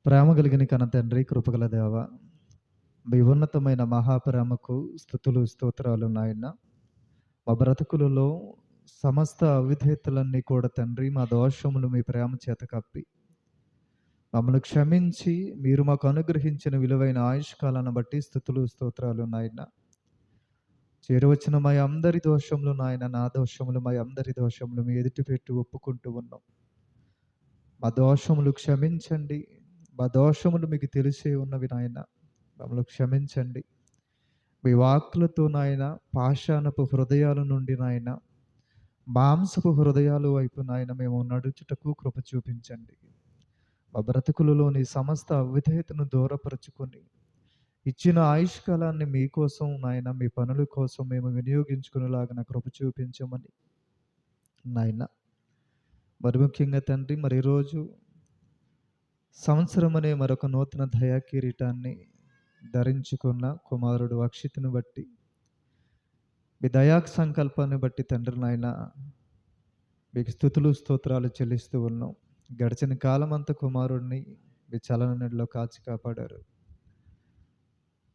ప్రేమ కలిగిన కన తండ్రి, కృపగల దేవ, మీ ఉన్నతమైన మహాప్రేమకు స్తుతులు స్తోత్రాలు నాయన. మా బ్రతుకులలో సమస్త అవిధేయతలన్నీ కూడా తండ్రి, మా దోషములు మీ ప్రేమ చేత కప్పి మమ్మల్ని క్షమించి మీరు మాకు అనుగ్రహించిన విలువైన ఆయుష్కాలను బట్టి స్తుతులు స్తోత్రాలు నాయన. చేరువచ్చిన మా అందరి దోషములు నాయన, నా దోషములు, మా అందరి దోషములు మీ ఎదుట పెట్టి ఒప్పుకుంటూ ఉన్నాం. మా దోషములు క్షమించండి. మా దోషములు మీకు తెలిసే ఉన్నవి నాయన, మమ్మల్ని క్షమించండి. మీ వాక్కులతో నాయన, పాషాణపు హృదయాల నుండి నాయన, మాంసపు హృదయాల వైపు నాయన మేము నడుచుటకు కృప చూపించండి. మా బ్రతుకులలోని సమస్త అవిధేయతను దూరపరుచుకొని ఇచ్చిన ఆయుష్కాలాన్ని మీకోసం నాయన, మీ పనుల కోసం మేము వినియోగించుకునేలాగా కృప చూపించమని నాయన. మరి ముఖ్యంగా తండ్రి, మరి ఈరోజు సంవత్సరం అనే మరొక నూతన దయా కిరీటాన్ని ధరించుకున్న కుమారుడు అక్షిత్ను బట్టి, మీ దయా సంకల్పాన్ని బట్టి తండ్రి నాయన మీకు స్తుతులు స్తోత్రాలు చెల్లిస్తూ ఉన్నాం. గడిచిన కాలం అంతా కుమారుడిని మీ చలనలో కాచి కాపాడారు.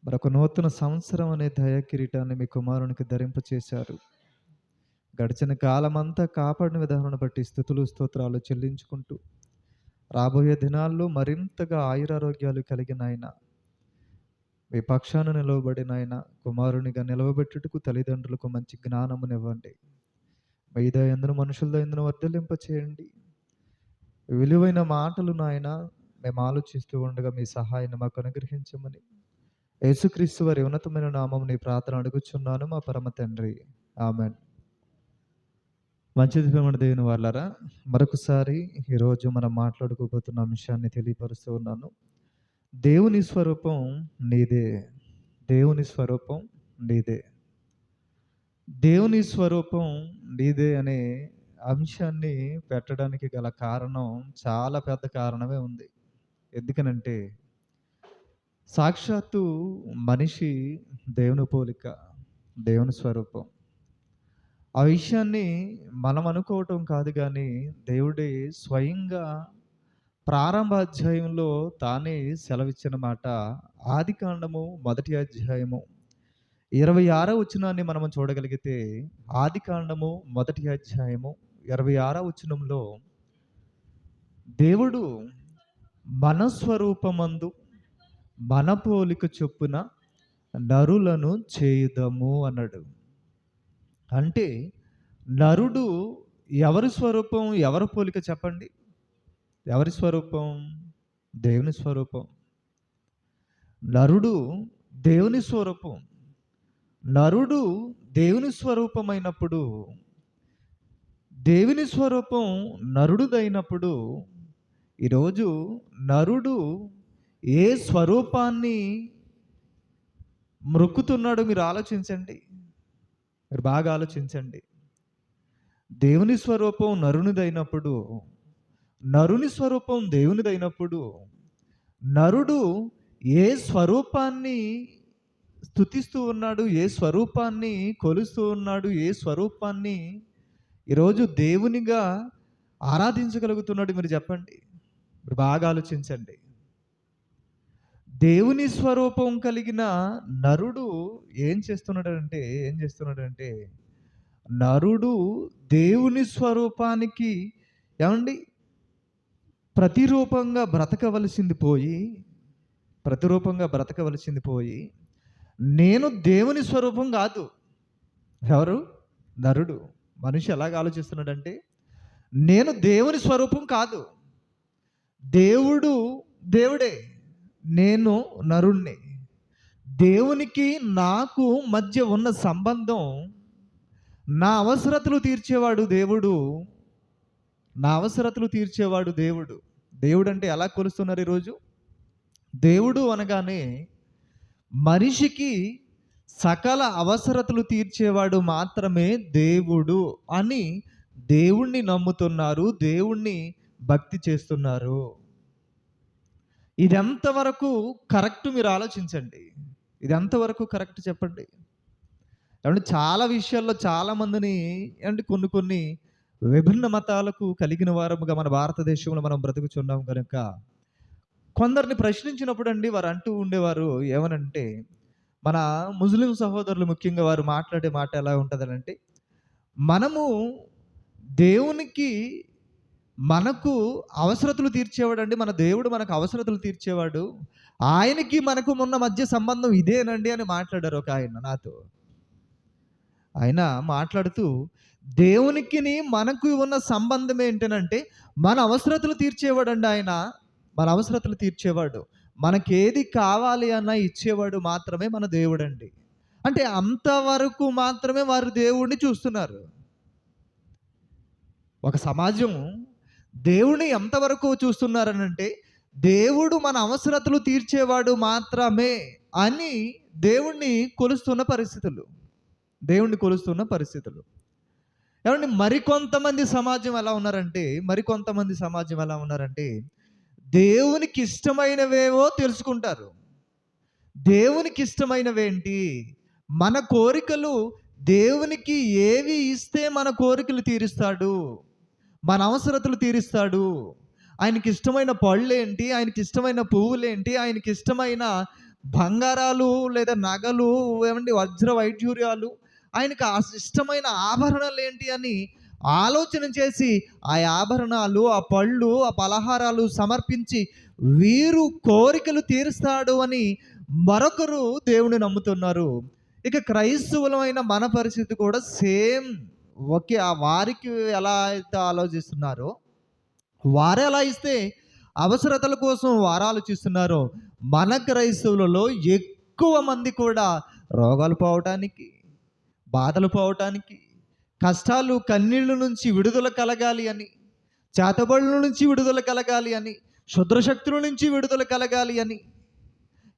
మరొక నూతన సంవత్సరం అనే దయా కిరీటాన్ని మీ కుమారునికి ధరింపచేశారు. గడిచిన కాలం అంతా కాపాడిన విధానాన్ని బట్టి స్తుతులు స్తోత్రాలు చెల్లించుకుంటూ రాబోయే దినాల్లో మరింతగా ఆయురారోగ్యాలు కలిగిన ఆయన మీ పక్షాన నిలవబడిన ఆయన కుమారునిగా నిలవబెట్టుటకు తల్లిదండ్రులకు మంచి జ్ఞానమునివ్వండి. మీ దయందును మనుషుల దయందును వర్ధలింప చేయండి. విలువైన మాటలు నాయన మేము ఆలోచిస్తూ ఉండగా మీ సహాయాన్ని మాకు అనుగ్రహించమని యేసుక్రీస్తు వారి ఉన్నతమైన నామం నీ ప్రార్థన అడుగుచున్నాను మా పరమ తండ్రి, ఆమెన్. మంచిది ప్రేమ దేవుని వాళ్ళారా, మరొకసారి ఈరోజు మనం మాట్లాడుకోబోతున్న అంశాన్ని తెలియపరుస్తూ ఉన్నాను. దేవుని స్వరూపం నీదే. దేవుని స్వరూపం నీదే. దేవుని స్వరూపం నీదే అనే అంశాన్ని పెట్టడానికి గల కారణం, చాలా పెద్ద కారణమే ఉంది. ఎందుకనంటే సాక్షాత్తు మనిషి దేవుని పోలిక, దేవుని స్వరూపం. ఆ విషయాన్ని మనం అనుకోవటం కాదు, కానీ దేవుడే స్వయంగా ప్రారంభ అధ్యాయంలో తానే సెలవిచ్చిన మాట. ఆది కాండము 1వ అధ్యాయము 26వ వచనాన్ని మనము చూడగలిగితే, ఆది కాండము 1వ అధ్యాయము 26వ వచనంలో దేవుడు మన స్వరూపమందు మన పోలిక చొప్పున నరులను చేయుదము అన్నాడు. అంటే నరుడు ఎవరి స్వరూపం, ఎవరి పోలిక చెప్పండి? ఎవరి స్వరూపం? దేవుని స్వరూపం. నరుడు దేవుని స్వరూపం. నరుడు దేవుని స్వరూపమైనప్పుడు, దేవుని స్వరూపం నరుడుదైనప్పుడు, ఈరోజు నరుడు ఏ స్వరూపాన్ని మ్రొక్కుతున్నాడో మీరు ఆలోచించండి. మీరు బాగా ఆలోచించండి. దేవుని స్వరూపం నరునిదైనప్పుడు, నరుని స్వరూపం దేవునిదైనప్పుడు, నరుడు ఏ స్వరూపాన్ని స్తుతిస్తూ ఉన్నాడు, ఏ స్వరూపాన్ని కొలుస్తూ ఉన్నాడు, ఏ స్వరూపాన్ని ఈరోజు దేవునిగా ఆరాధించగలుగుతున్నాడు మీరు చెప్పండి. మీరు బాగా ఆలోచించండి. దేవుని స్వరూపం కలిగిన నరుడు ఏం చేస్తున్నాడంటే నరుడు దేవుని స్వరూపానికి ఏమండి ప్రతిరూపంగా బ్రతకవలసింది పోయి, నేను దేవుని స్వరూపం కాదు. ఎవరు? నరుడు. మనిషి ఎలాగ ఆలోచిస్తున్నాడంటే, నేను దేవుని స్వరూపం కాదు, దేవుడు దేవుడే, నేను నరుణ్ణి. దేవునికి నాకు మధ్య ఉన్న సంబంధం, నా అవసరతలు తీర్చేవాడు దేవుడు. దేవుడు అంటే ఎలా కొలుస్తున్నారు ఈరోజు? దేవుడు అనగానే మనిషికి సకల అవసరతలు తీర్చేవాడు మాత్రమే దేవుడు అని దేవుణ్ణి నమ్ముతున్నారు, దేవుణ్ణి భక్తి చేస్తున్నారు. ఇది ఎంతవరకు కరెక్ట్ మీరు ఆలోచించండి. ఇది ఎంతవరకు కరెక్ట్ చెప్పండి. ఏమంటే చాలా విషయాల్లో చాలామందిని అంటే కొన్ని విభిన్న మతాలకు కలిగిన వారముగా మన భారతదేశంలో మనం బ్రతుకుచున్నాం కనుక కొందరిని ప్రశ్నించినప్పుడు అండి వారు అంటూ ఉండేవారు ఏమనంటే, మన ముస్లిం సహోదరులు ముఖ్యంగా వారు మాట్లాడే మాట ఎలా ఉంటదనంటే, మనము దేవునికి మనకు అవసరతలు తీర్చేవాడండి. మన దేవుడు మనకు అవసరతలు తీర్చేవాడు. ఆయనకి మనకు ఉన్న మధ్య సంబంధం ఇదేనండి అని మాట్లాడారు ఒకాయన నాతో. ఆయన మాట్లాడుతూ, దేవునికిని మనకు ఉన్న సంబంధం ఏంటనంటే, మన అవసరతలు తీర్చేవాడండి ఆయన. మన అవసరతలు తీర్చేవాడు. మనకేది కావాలి అన్నా ఇచ్చేవాడు మాత్రమే మన దేవుడండి. అంటే అంతవరకు మాత్రమే వారు దేవుడిని చూస్తున్నారు. ఒక సమాజం దేవుడిని ఎంతవరకు చూస్తున్నారనంటే, దేవుడు మన అవసరతలు తీర్చేవాడు మాత్రమే అని దేవుణ్ణి కొలుస్తున్న పరిస్థితులు. దేవుణ్ణి కొలుస్తున్న పరిస్థితులు. ఏమండి మరికొంతమంది సమాజం ఎలా ఉన్నారంటే దేవునికి ఇష్టమైనవేవో తెలుసుకుంటారు. దేవునికి ఇష్టమైనవేంటి? మన కోరికలు దేవునికి ఏవి ఇస్తే మన కోరికలు తీరుస్తాడు, మన అవసరతలు తీరుస్తాడు. ఆయనకి ఇష్టమైన పళ్ళేంటి, ఆయనకి ఇష్టమైన పువ్వులేంటి, ఆయనకి ఇష్టమైన బంగారాలు లేదా నగలు, ఏమండి వజ్ర వైఢూర్యాలు, ఆయనకు ఇష్టమైన ఆభరణాలు ఏంటి అని ఆలోచన చేసి ఆ ఆభరణాలు, ఆ పళ్ళు, ఆ పలహారాలు సమర్పించి వీరు కోరికలు తీరుస్తాడు అని మరొకరు దేవుని నమ్ముతున్నారు. ఇక క్రైస్తవులమైన మన పరిస్థితి కూడా సేమ్ ఒకే. వారికి ఎలా అయితే ఆలోచిస్తున్నారో, వారు ఎలా ఇస్తే అవసరతల కోసం వారు ఆలోచిస్తున్నారో, మన క్రైస్తవులలో ఎక్కువ మంది కూడా రోగాలు పోవటానికి, బాధలు పోవటానికి, కష్టాలు కన్నీళ్ళ నుంచి విడుదల కలగాలి అని, చేతబడుల నుంచి విడుదల కలగాలి అని, క్షుద్రశక్తుల నుంచి విడుదల కలగాలి అని,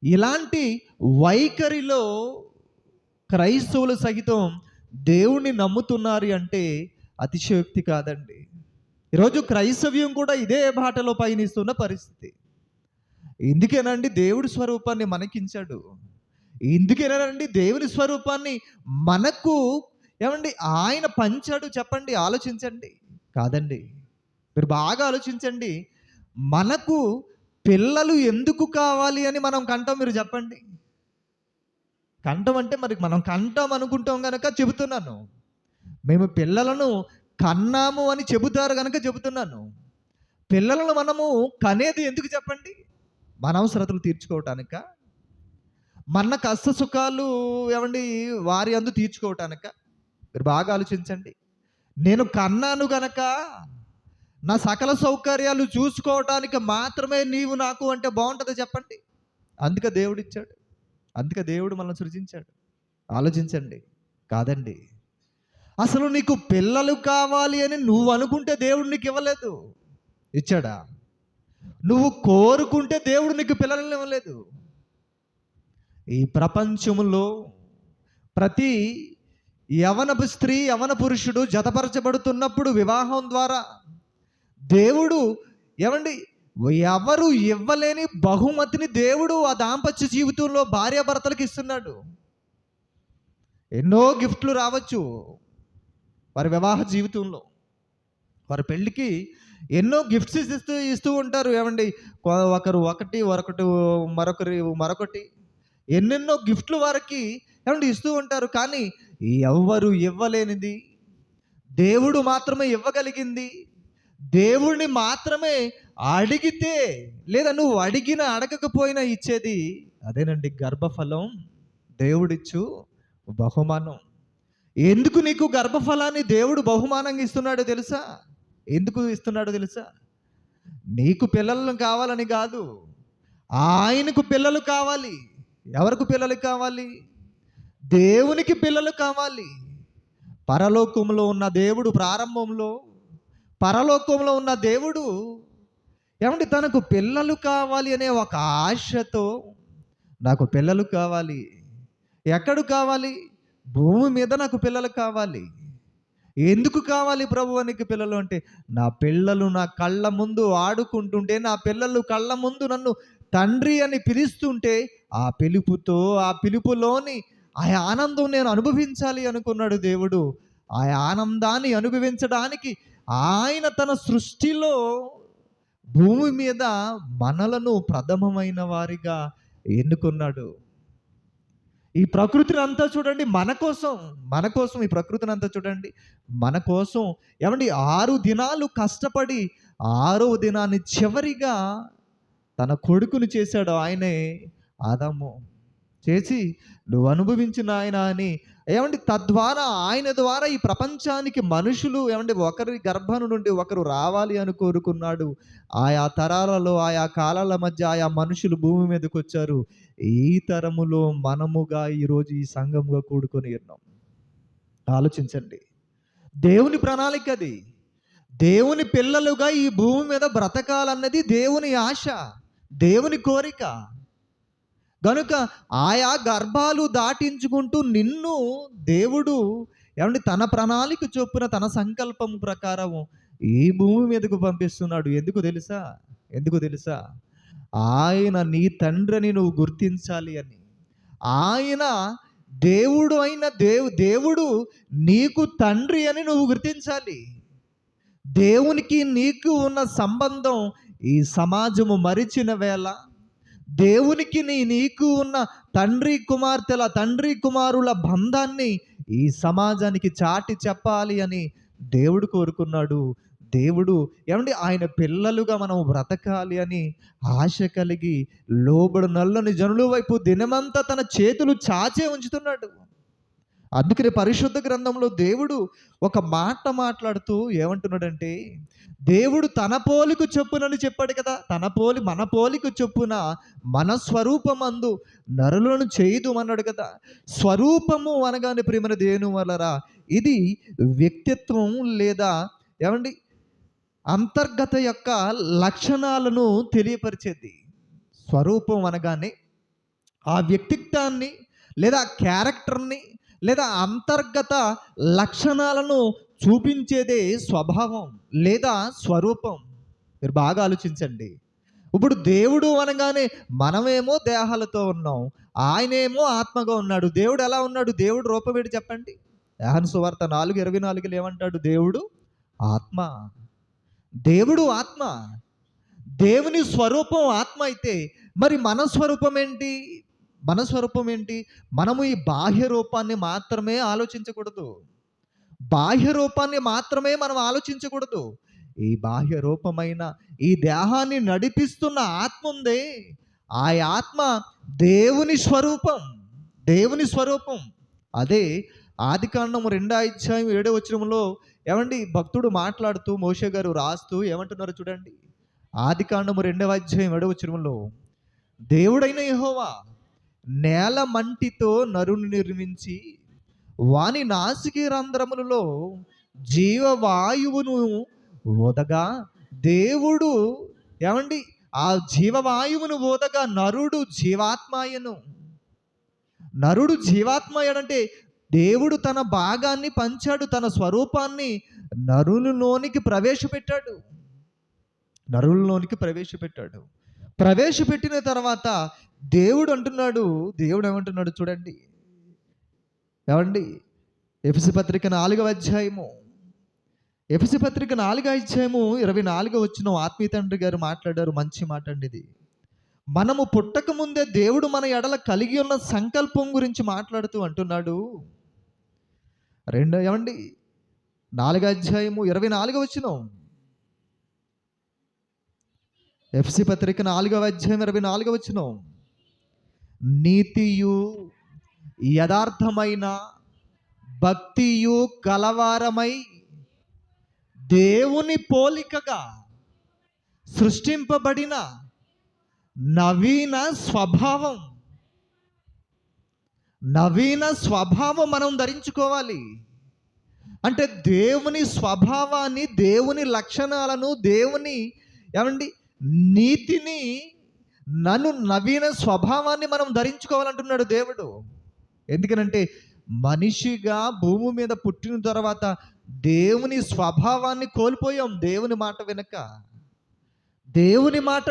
ఇలాంటి వైఖరిలో క్రైస్తవులు సహితం దేవుణ్ణి నమ్ముతున్నారు అంటే అతిశయోక్తి కాదండి. ఈరోజు క్రైస్తవ్యం కూడా ఇదే బాటలో పయనిస్తున్న పరిస్థితి. ఇందుకేనండి దేవుడి స్వరూపాన్ని మనకించాడు. ఇందుకేనండి దేవుని స్వరూపాన్ని మనకు ఏమండి ఆయన పంచాడు. చెప్పండి, ఆలోచించండి. కాదండి, మీరు బాగా ఆలోచించండి. మనకు పిల్లలు ఎందుకు కావాలి అని మనం కంటాం? మీరు చెప్పండి. కంఠం అంటే మరి మనం కంటాం అనుకుంటాం కనుక చెబుతున్నాను. మేము పిల్లలను కన్నాము అని చెబుతారు కనుక చెబుతున్నాను. పిల్లలను మనము కనేది ఎందుకు చెప్పండి? మన అవసరతలు తీర్చుకోవటానిక? మన కష్ట సుఖాలు ఏమండి వారి అందు తీర్చుకోవటానిక? మీరు బాగా ఆలోచించండి. నేను కన్నాను గనక నా సకల సౌకర్యాలు చూసుకోవటానికి మాత్రమే నీవు నాకు అంటే బాగుంటుందో చెప్పండి? అందుకే దేవుడు ఇచ్చాడు. అందుకే దేవుడు మనల్ని సృజించాడు. ఆలోచించండి. కాదండి, అసలు నీకు పిల్లలు కావాలి అని నువ్వు అనుకుంటే దేవుడు నీకు ఇవ్వలేదు. ఇచ్చాడా? నువ్వు కోరుకుంటే దేవుడు నీకు పిల్లలను ఇవ్వలేదు. ఈ ప్రపంచంలో ప్రతి యవనపు స్త్రీ, యవన పురుషుడు జతపరచబడుతున్నప్పుడు వివాహం ద్వారా దేవుడు ఏమండి ఎవరు ఇవ్వలేని బహుమతిని దేవుడు ఆ దాంపత్య జీవితంలో భార్యాభర్తలకు ఇస్తున్నాడు. ఎన్నో గిఫ్ట్లు రావచ్చు వారి వివాహ జీవితంలో. వారి పెళ్ళికి ఎన్నో గిఫ్ట్స్ ఇస్తూ ఉంటారు. ఏమండి ఒకరు ఒకటి, మరొకటి ఎన్నెన్నో గిఫ్ట్లు వారికి ఏమండి ఇస్తూ ఉంటారు. కానీ ఎవ్వరు ఇవ్వలేనిది దేవుడు మాత్రమే ఇవ్వగలిగింది. దేవుణ్ణి మాత్రమే అడిగితే, లేదా నువ్వు అడగకపోయినా ఇచ్చేది అదేనండి గర్భఫలం, దేవుడిచ్చు బహుమానం. ఎందుకు నీకు గర్భఫలాన్ని దేవుడు బహుమానంగా ఇస్తున్నాడో తెలుసా? ఎందుకు ఇస్తున్నాడో తెలుసా? నీకు పిల్లలను కావాలని కాదు, ఆయనకు పిల్లలు కావాలి. ఎవరికి పిల్లలు కావాలి? దేవునికి పిల్లలు కావాలి. పరలోకంలో ఉన్న దేవుడు పరలోకంలో ఉన్న దేవుడు ఏమంటే తనకు పిల్లలు కావాలి అనే ఒక ఆశతో, నాకు పిల్లలు కావాలి. ఎక్కడ కావాలి? భూమి మీద నాకు పిల్లలు కావాలి. ఎందుకు కావాలి ప్రభు నీకు పిల్లలు అంటే, నా పిల్లలు నా కళ్ళ ముందు ఆడుకుంటుంటే, నా పిల్లలు కళ్ళ ముందు నన్ను తండ్రి అని పిలుస్తుంటే, ఆ పిలుపులోని ఆ ఆనందం నేను అనుభవించాలి అనుకున్నాడు దేవుడు. ఆ ఆనందాన్ని అనుభవించడానికి ఆయన తన సృష్టిలో భూమి మీద మనలను ప్రథమమైన వారిగా ఎన్నుకున్నాడు. ఈ ప్రకృతిని అంతా చూడండి మన కోసం ఈ ప్రకృతిని అంతా చూడండి మన కోసం. ఏమండి 6 దినాలు కష్టపడి 6వ దినాన్ని చివరిగా తన కొడుకుని చేశాడు. ఆయనే ఆదాము. చేసి నువ్వు అనుభవించిన ఆయన అని ఏమండి తద్వారా ఆయన ద్వారా ఈ ప్రపంచానికి మనుషులు ఏమండి ఒకరి గర్భం నుండి ఒకరు రావాలి అని కోరుకున్నాడు. ఆయా తరాలలో ఆయా కాలాల మధ్య ఆయా మనుషులు భూమి మీదకి వచ్చారు. ఈ తరములో మనముగా ఈరోజు ఈ సంఘంగా కూడుకొని ఉన్నాం. ఆలోచించండి. దేవుని ప్రణాళిక అది. దేవుని పిల్లలుగా ఈ భూమి మీద బ్రతకాలన్నది దేవుని ఆశ, దేవుని కోరిక. గనుక ఆయా గర్భాలు దాటించుకుంటూ నిన్ను దేవుడు ఏమండి తన ప్రణాళిక చొప్పున తన సంకల్పం ప్రకారం ఈ భూమి మీదకు పంపిస్తున్నాడు. ఎందుకు తెలుసా? ఆయన నీ తండ్రిని నువ్వు గుర్తించాలి అని. ఆయన దేవుడు అయిన దేవుడు నీకు తండ్రి అని నువ్వు గుర్తించాలి. దేవునికి నీకు ఉన్న సంబంధం ఈ సమాజము మరిచిన వేళ, దేవునికి నీకు ఉన్న తండ్రి కుమారుల బంధాన్ని ఈ సమాజానికి చాటి చెప్పాలి అని దేవుడు కోరుకున్నాడు. దేవుడు ఏమండి ఆయన పిల్లలుగా మనం బ్రతకాలి అని ఆశ కలిగి లోబడు నల్లని జనుల వైపు దినమంతా తన చేతులు చాచే ఉంచుతున్నాడు. అందుకనే పరిశుద్ధ గ్రంథంలో దేవుడు ఒక మాట మాట్లాడుతూ ఏమంటున్నాడంటే, దేవుడు తన పోలిక చొప్పునని చెప్పాడు కదా. మన పోలిక చొప్పున మన స్వరూపమందు నరులను చేయుదు అన్నాడు కదా. స్వరూపము అనగానే ప్రియమైన దేని వలరా ఇది వ్యక్తిత్వం లేదా ఏమండి అంతర్గత యొక్క లక్షణాలను తెలియపరిచేది. స్వరూపం అనగానే ఆ వ్యక్తిత్వాన్ని లేదా క్యారెక్టర్ని లేదా అంతర్గత లక్షణాలను చూపించేదే స్వభావం లేదా స్వరూపం. మీరు బాగా ఆలోచించండి. ఇప్పుడు దేవుడు అనగానే మనమేమో దేహాలతో ఉన్నాం, ఆయనేమో ఆత్మగా ఉన్నాడు. దేవుడు ఎలా ఉన్నాడు? దేవుడు రూపమేంటి చెప్పండి. యోహాను సువార్త 4:24 ఏమంటాడు? దేవుడు ఆత్మ. దేవుడు ఆత్మ. దేవుని స్వరూపం ఆత్మ అయితే మరి మన స్వరూపం ఏంటి? మనము ఈ బాహ్య రూపాన్ని మాత్రమే ఆలోచించకూడదు. మనం ఆలోచించకూడదు. ఈ బాహ్య రూపమైన ఈ దేహాన్ని నడిపిస్తున్న ఆత్మ ఉందే, ఆ ఆత్మ దేవుని స్వరూపం. అదే ఆదికాండము 2:7 ఏమండి భక్తుడు మాట్లాడుతూ మోషే గారు రాస్తూ ఏమంటున్నారో చూడండి. ఆదికాండము 2:7 దేవుడైన యెహోవా నేల మంటితో నరుని నిర్మించి వాని నాసికి రంధ్రములలో జీవవాయువును ఊదగా, దేవుడు ఏమండి ఆ జీవవాయువును ఊదగా నరుడు జీవాత్మాయనంటే దేవుడు తన భాగాన్ని పంచాడు, తన స్వరూపాన్ని నరులలోనికి ప్రవేశపెట్టాడు. ప్రవేశపెట్టిన తర్వాత దేవుడు ఏమంటున్నాడు చూడండి. ఏమండి ఎఫెసీ పత్రిక 4:24 ఆత్మీయ తండ్రి గారు మాట్లాడారు. మంచి మాట అండి ఇది. మనము పుట్టక ముందే దేవుడు మన ఎడల కలిగి ఉన్న సంకల్పం గురించి మాట్లాడుతూ అంటున్నాడు. 4:24 ఎఫెసీ పత్రిక 4:24 నీతియు యథార్థమైన భక్తియు కలవారమై దేవుని పోలికగా సృష్టింపబడిన నవీన స్వభావం మనం ధరించుకోవాలి. అంటే దేవుని స్వభావాన్ని, దేవుని లక్షణాలను, దేవుని ఏమండి నీతిని, నవీన స్వభావాన్ని మనం ధరించుకోవాలంటున్నాడు దేవుడు. ఎందుకనంటే మనిషిగా భూమి మీద పుట్టిన తర్వాత దేవుని స్వభావాన్ని కోల్పోయాం. దేవుని మాట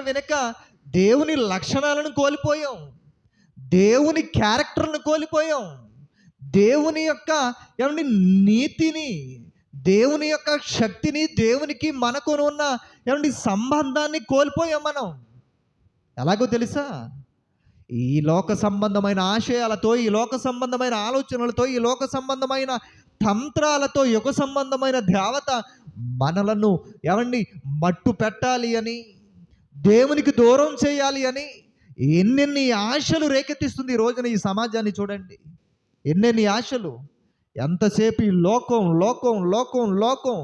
వినక దేవుని లక్షణాలను కోల్పోయాం, దేవుని క్యారెక్టర్ను కోల్పోయాం, దేవుని యొక్క ఏమండి నీతిని, దేవుని యొక్క శక్తిని, దేవునికి మనకు ఉన్న ఏమండి సంబంధాన్ని కోల్పోయాం మనం. ఎలాగో తెలుసా? ఈ లోక సంబంధమైన ఆశయాలతో, ఈ లోక సంబంధమైన ఆలోచనలతో, ఈ లోక సంబంధమైన తంత్రాలతో, యుగ సంబంధమైన దేవత మనలను ఏమండి మట్టు పెట్టాలి అని, దేవునికి దూరం చేయాలి అని ఎన్నెన్ని ఆశలు రేకెత్తిస్తుంది ఈ రోజున ఈ సమాజాన్ని చూడండి. ఎన్నెన్ని ఆశలు. ఎంతసేపు ఈ లోకం లోకం లోకం లోకం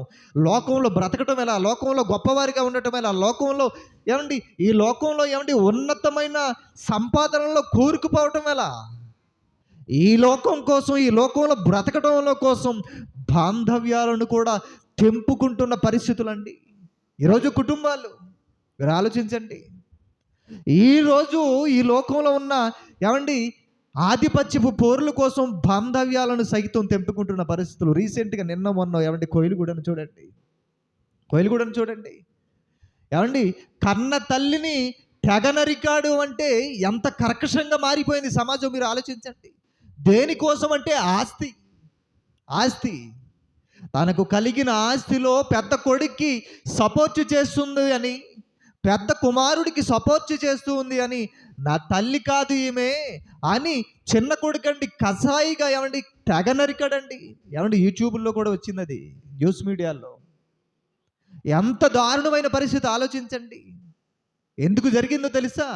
లోకంలో బ్రతకటం ఎలా, లోకంలో గొప్పవారిగా ఉండటం ఎలా, లోకంలో ఏమండి ఈ లోకంలో ఏమండి ఉన్నతమైన సంపాదనలో కూరుకుపోవటం ఎలా, ఈ లోకం కోసం, ఈ లోకంలో బ్రతకటంలో కోసం బాంధవ్యాలను కూడా తెంపుకుంటున్న పరిస్థితులండి ఈరోజు కుటుంబాలు. మీరు ఆలోచించండి. ఈరోజు ఈ లోకంలో ఉన్న ఏమండి ఆధిపత్యపు పోరుల కోసం బాంధవ్యాలను సైతం తెంపుకుంటున్న పరిస్థితులు. రీసెంట్గా నిన్న మొన్న ఏమండి కోయిలగూడను చూడండి ఏమండి కన్న తల్లిని తెగ నరికాడు అంటే ఎంత కర్కశంగా మారిపోయింది సమాజం. మీరు ఆలోచించండి. దేనికోసం అంటే ఆస్తి తనకు కలిగిన ఆస్తిలో పెద్ద కొడుక్కి సపోర్ట్ చేస్తుంది అని, పెద్ద కుమారుడికి సపోర్ట్ చేస్తూ ఉంది అని, నా తల్లి కాదు ఈమె అని చిన్న కొడుకండి కసాయిగా ఏమండి తెగ నరికాడండి. ఏమండి యూట్యూబ్లో కూడా వచ్చింది అది, న్యూస్ మీడియాలో. ఎంత దారుణమైన పరిస్థితి ఆలోచించండి. ఎందుకు జరిగిందో తెలుసా?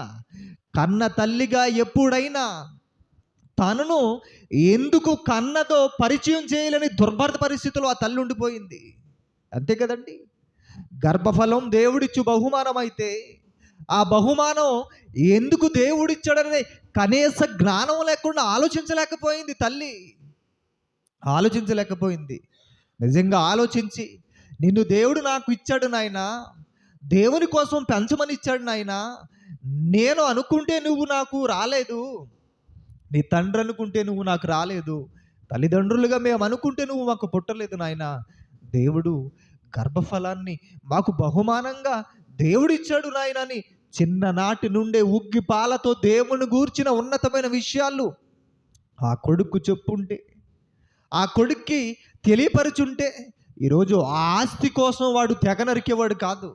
కన్న తల్లిగా ఎప్పుడైనా తనను ఎందుకు కన్నదో పరిచయం చేయలేని దుర్భర పరిస్థితిలో ఆ తల్లి ఉండిపోయింది. అంతే కదండి. గర్భఫలం దేవుడిచ్చు బహుమానం అయితే ఆ బహుమానం ఎందుకు దేవుడిచ్చాడనే కనీస జ్ఞానం లేకుండా ఆలోచించలేకపోయింది తల్లి. నిజంగా ఆలోచించి, నిన్ను దేవుడు నాకు ఇచ్చాడు నాయనా, దేవుని కోసం పెంచమని ఇచ్చాడు నాయనా, నేను అనుకుంటే నువ్వు నాకు రాలేదు, నీ తండ్రి అనుకుంటే నువ్వు నాకు రాలేదు, తల్లిదండ్రులుగా మేము అనుకుంటే నువ్వు మాకు పుట్టలేదు నాయనా, దేవుడు గర్భఫలాన్ని మాకు బహుమానంగా దేవుడిచ్చాడు నాయనని చిన్ననాటి నుండే ఉగ్గి పాలతో దేవుని గూర్చిన ఉన్నతమైన విషయాలు ఆ కొడుకు చెప్పుంటే, ఆ కొడుక్కి తెలియపరుచుంటే ఈరోజు ఆస్తి కోసం వాడు తెగ నరికేవాడు కాదు,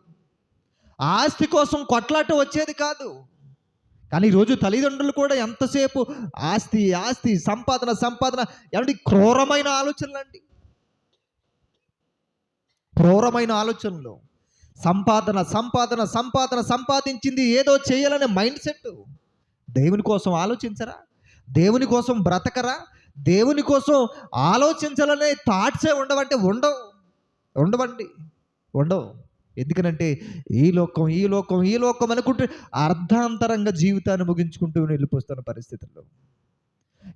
ఆస్తి కోసం కొట్లాట వచ్చేది కాదు. కానీ ఈరోజు తల్లిదండ్రులు కూడా ఎంతసేపు ఆస్తి సంపాదన ఏమంటే క్రూరమైన ఆలోచనలు, సంపాదించింది ఏదో చేయాలనే మైండ్ సెట్. దేవుని కోసం ఆలోచించరా? దేవుని కోసం బ్రతకరా? దేవుని కోసం ఆలోచించాలనే థాట్సే ఉండవు. ఎందుకనంటే ఈ లోకం అనుకుంటే అర్ధాంతరంగా జీవితాన్ని ముగించుకుంటూ వెళ్ళిపోతున్న పరిస్థితుల్లో.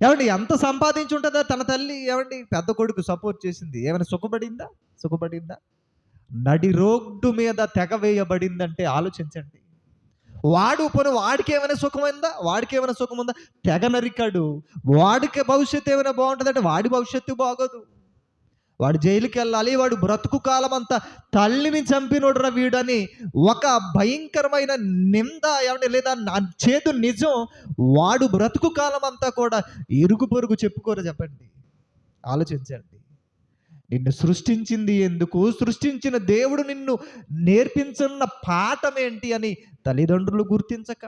ఏమండి ఎంత సంపాదించి ఉంటుందా తన తల్లి? ఏమండి పెద్ద కొడుకు సపోర్ట్ చేసింది, ఏమైనా సుఖపడిందా? నడి రోడ్డు మీద తెగ వేయబడిందంటే ఆలోచించండి. వాడికి ఏమైనా సుఖముందా? తెగ నరికాడు. వాడికి భవిష్యత్తు ఏమైనా బాగుంటుందంటే వాడి భవిష్యత్తు బాగోదు. వాడు జైలుకి వెళ్ళాలి, వాడు బ్రతుకు కాలం అంతా తల్లిని చంపినోడ్రా వీడని ఒక భయంకరమైన నింద ఏమంటే లేదా చేదు నిజం వాడు బ్రతుకు కాలం అంతా కూడా ఇరుగు పొరుగు చెప్పుకోరు. చెప్పండి, ఆలోచించండి. నిన్ను సృష్టించింది ఎందుకు, సృష్టించిన దేవుడు నిన్ను నేర్పించున్న పాఠం ఏంటి అని తల్లిదండ్రులు గుర్తించక,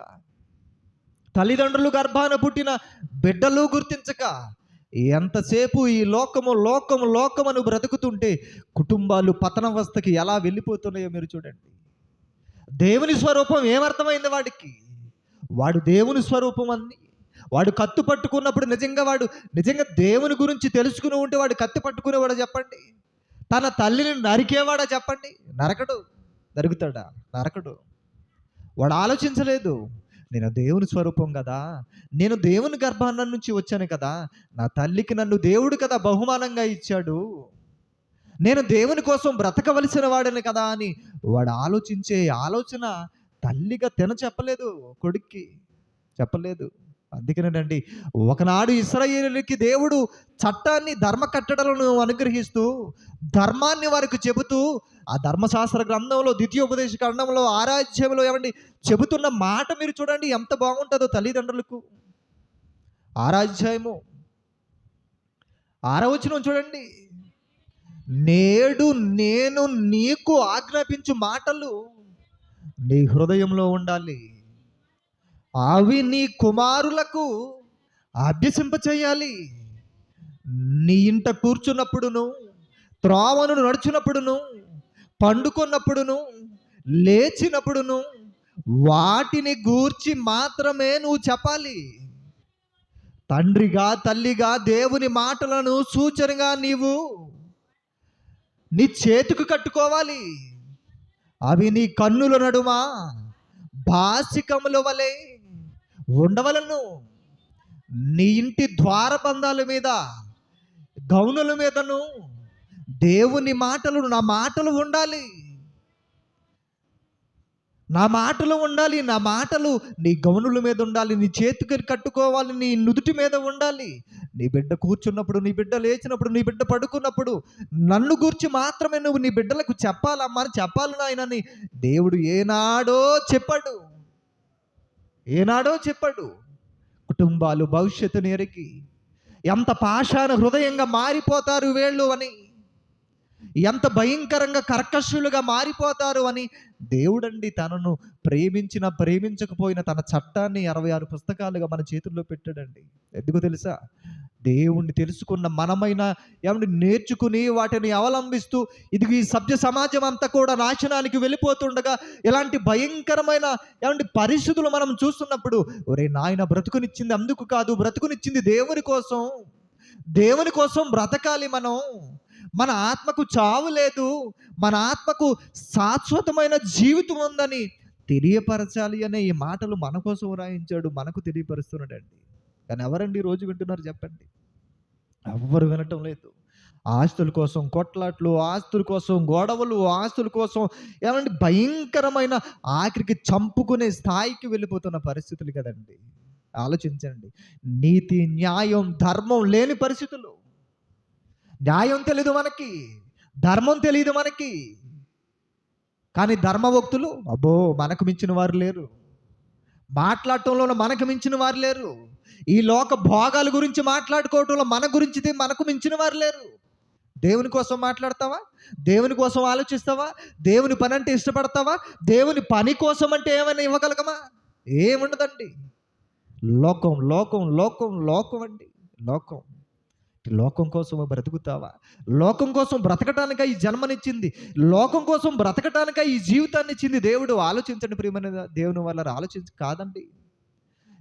తల్లిదండ్రులు గర్భాన పుట్టిన బిడ్డలు గుర్తించక ఎంతసేపు ఈ లోకమను బ్రతుకుతుంటే కుటుంబాలు పతనవస్థకి ఎలా వెళ్ళిపోతున్నాయో మీరు చూడండి. దేవుని స్వరూపం ఏమర్థమైంది వాడికి? వాడు దేవుని స్వరూపం అని వాడు కత్తి పట్టుకున్నప్పుడు నిజంగా దేవుని గురించి తెలుసుకుని ఉంటే వాడు కత్తి పట్టుకునేవాడా చెప్పండి? తన తల్లిని నరికేవాడా చెప్పండి? నరుకుతాడా? నరకడు. వాడు ఆలోచించలేదు, నేను దేవుని స్వరూపం కదా, నేను దేవుని గర్భాన్ని నుంచి వచ్చాను కదా, నా తల్లికి నన్ను దేవుడు కదా బహుమానంగా ఇచ్చాడు, నేను దేవుని కోసం బ్రతకవలసిన వాడిని కదా అని వాడు ఆలోచించే ఆలోచన తల్లిగా చెప్పలేదు, కొడుక్కి చెప్పలేదు. అందుకనేనండి ఒకనాడు ఇశ్రాయేలుకి దేవుడు చట్టాన్ని, ధర్మ కట్టడలను అనుగ్రహిస్తూ ధర్మాన్ని వారికి చెబుతూ ఆ ధర్మశాస్త్ర గ్రంథంలో, ద్వితీయోపదేశ ఖండంలో, ఆరాధ్యంలో ఏమండి చెబుతున్న మాట మీరు చూడండి ఎంత బాగుంటుందో తల్లిదండ్రులకు. ఆరాధ్యాయము 6వ వచనం చూడండి, నేడు నేను నీకు ఆజ్ఞాపించు మాటలు నీ హృదయంలో ఉండాలి. అవి నీ కుమారులకు అభ్యసింపచేయాలి. నీ ఇంట కూర్చున్నప్పుడును, త్రోవను నడుచున్నప్పుడును, పండుకున్నప్పుడును, లేచినప్పుడును వాటిని గూర్చి మాత్రమే నువ్వు చెప్పాలి. తండ్రిగా తల్లిగా దేవుని మాటలను సూచనగా నీవు నీ చేతికి కట్టుకోవాలి. అవి నీ కన్నుల నడుమ బాసికముల వలె ఉండవలను. నీ ఇంటి ద్వారబంధాల మీద, గౌనుల మీదను దేవుని మాటలు, నా మాటలు ఉండాలి. నా మాటలు ఉండాలి. నా మాటలు నీ గౌనుల మీద ఉండాలి. నీ చేతికి కట్టుకోవాలి. నీ నుదుటి మీద ఉండాలి. నీ బిడ్డ కూర్చున్నప్పుడు, నీ బిడ్డ లేచినప్పుడు, నీ బిడ్డ పడుకున్నప్పుడు నన్ను గూర్చి మాత్రమే నువ్వు నీ బిడ్డలకు చెప్పాలమ్మా అని చెప్పాలి నాయనని దేవుడు ఏనాడో చెప్పాడు. ఏనాడో చెప్పాడు. కుటుంబాలు భవిష్యత్తుని ఎరిగి ఎంత పాషాణ హృదయంగా మారిపోతారు వీళ్ళు అని, ఎంత భయంకరంగా కర్కశులుగా మారిపోతారు అని దేవుడండి తనను ప్రేమించకపోయిన తన చట్టాన్ని 66 పుస్తకాలుగా మన చేతుల్లో పెట్టాడండి. ఎందుకు తెలుసా? దేవుణ్ణి తెలుసుకున్న మనమైనా ఏమంటే నేర్చుకుని వాటిని అవలంబిస్తూ ఈ సభ్య సమాజం అంతా కూడా నాశనానికి వెళ్ళిపోతుండగా ఇలాంటి భయంకరమైన ఏమంటే పరిస్థితులు మనం చూస్తున్నప్పుడు, ఒరే నాయన, బ్రతుకునిచ్చింది అందుకు కాదు, బ్రతుకునిచ్చింది దేవుని కోసం. దేవుని కోసం బ్రతకాలి మనం. మన ఆత్మకు చావు లేదు, మన ఆత్మకు శాశ్వతమైన జీవితం ఉందని తెలియపరచాలి అనే ఈ మాటలు మన కోసం రాయించాడు, మనకు తెలియపరుస్తున్నాడండి. కానీ ఎవరండి రోజు వింటున్నారు చెప్పండి? ఎవ్వరు వినటం లేదు. ఆస్తుల కోసం కొట్లాట్లు, ఆస్తుల కోసం గొడవలు, ఆస్తుల కోసం ఏమంటే భయంకరమైన ఆఖరికి చంపుకునే స్థాయికి వెళ్ళిపోతున్న పరిస్థితులు కదండి. ఆలోచించండి. నీతి, న్యాయం, ధర్మం లేని పరిస్థితులు. న్యాయం తెలియదు మనకి, ధర్మం తెలియదు మనకి. కానీ ధర్మభక్తులు అబ్బో మనకు మించిన వారు లేరు. మాట్లాడటంలో మనకు మించిన వారు లేరు. ఈ లోక భోగాల గురించి మాట్లాడుకోవటంలో మనకు మించిన వారు లేరు. దేవుని కోసం మాట్లాడతావా? దేవుని కోసం ఆలోచిస్తావా? దేవుని పని అంటే ఇష్టపడతావా? దేవుని పని కోసం అంటే ఏమైనా ఇవ్వగలగమా? ఏముండదండి. లోకం లోకం లోకం లోకం అండి. లోకం కోసం బ్రతుకుతావా? లోకం కోసం బ్రతకటానిక ఈ జన్మనిచ్చింది, లోకం కోసం బ్రతకటానిక ఈ జీవితాన్ని ఇచ్చింది దేవుడు. ఆలోచించండి ప్రియమైన దేవుని వల్ల ఆలోచించి కాదండి.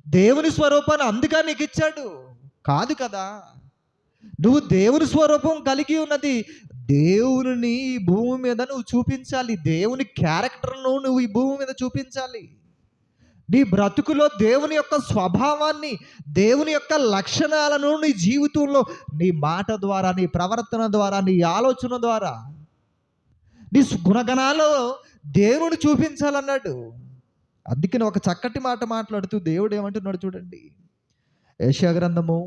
దేవుని స్వరూపాన్ని అందుగా నీకు ఇచ్చాడు కాదు కదా. నువ్వు దేవుని స్వరూపం కలిగి ఉన్నది దేవుని ఈ భూమి మీద నువ్వు చూపించాలి. దేవుని క్యారెక్టర్ను నువ్వు ఈ భూమి మీద చూపించాలి. నీ బ్రతుకులో దేవుని యొక్క స్వభావాన్ని, దేవుని యొక్క లక్షణాలను నీ జీవితంలో నీ మాట ద్వారా, నీ ప్రవర్తన ద్వారా, నీ ఆలోచన ద్వారా, నీ గుణగణాలు దేవుని చూపించాలన్నాడు. అందుకని ఒక చక్కటి మాట మాట్లాడుతూ దేవుడు ఏమంటున్నాడు చూడండి. యెషయా గ్రంథము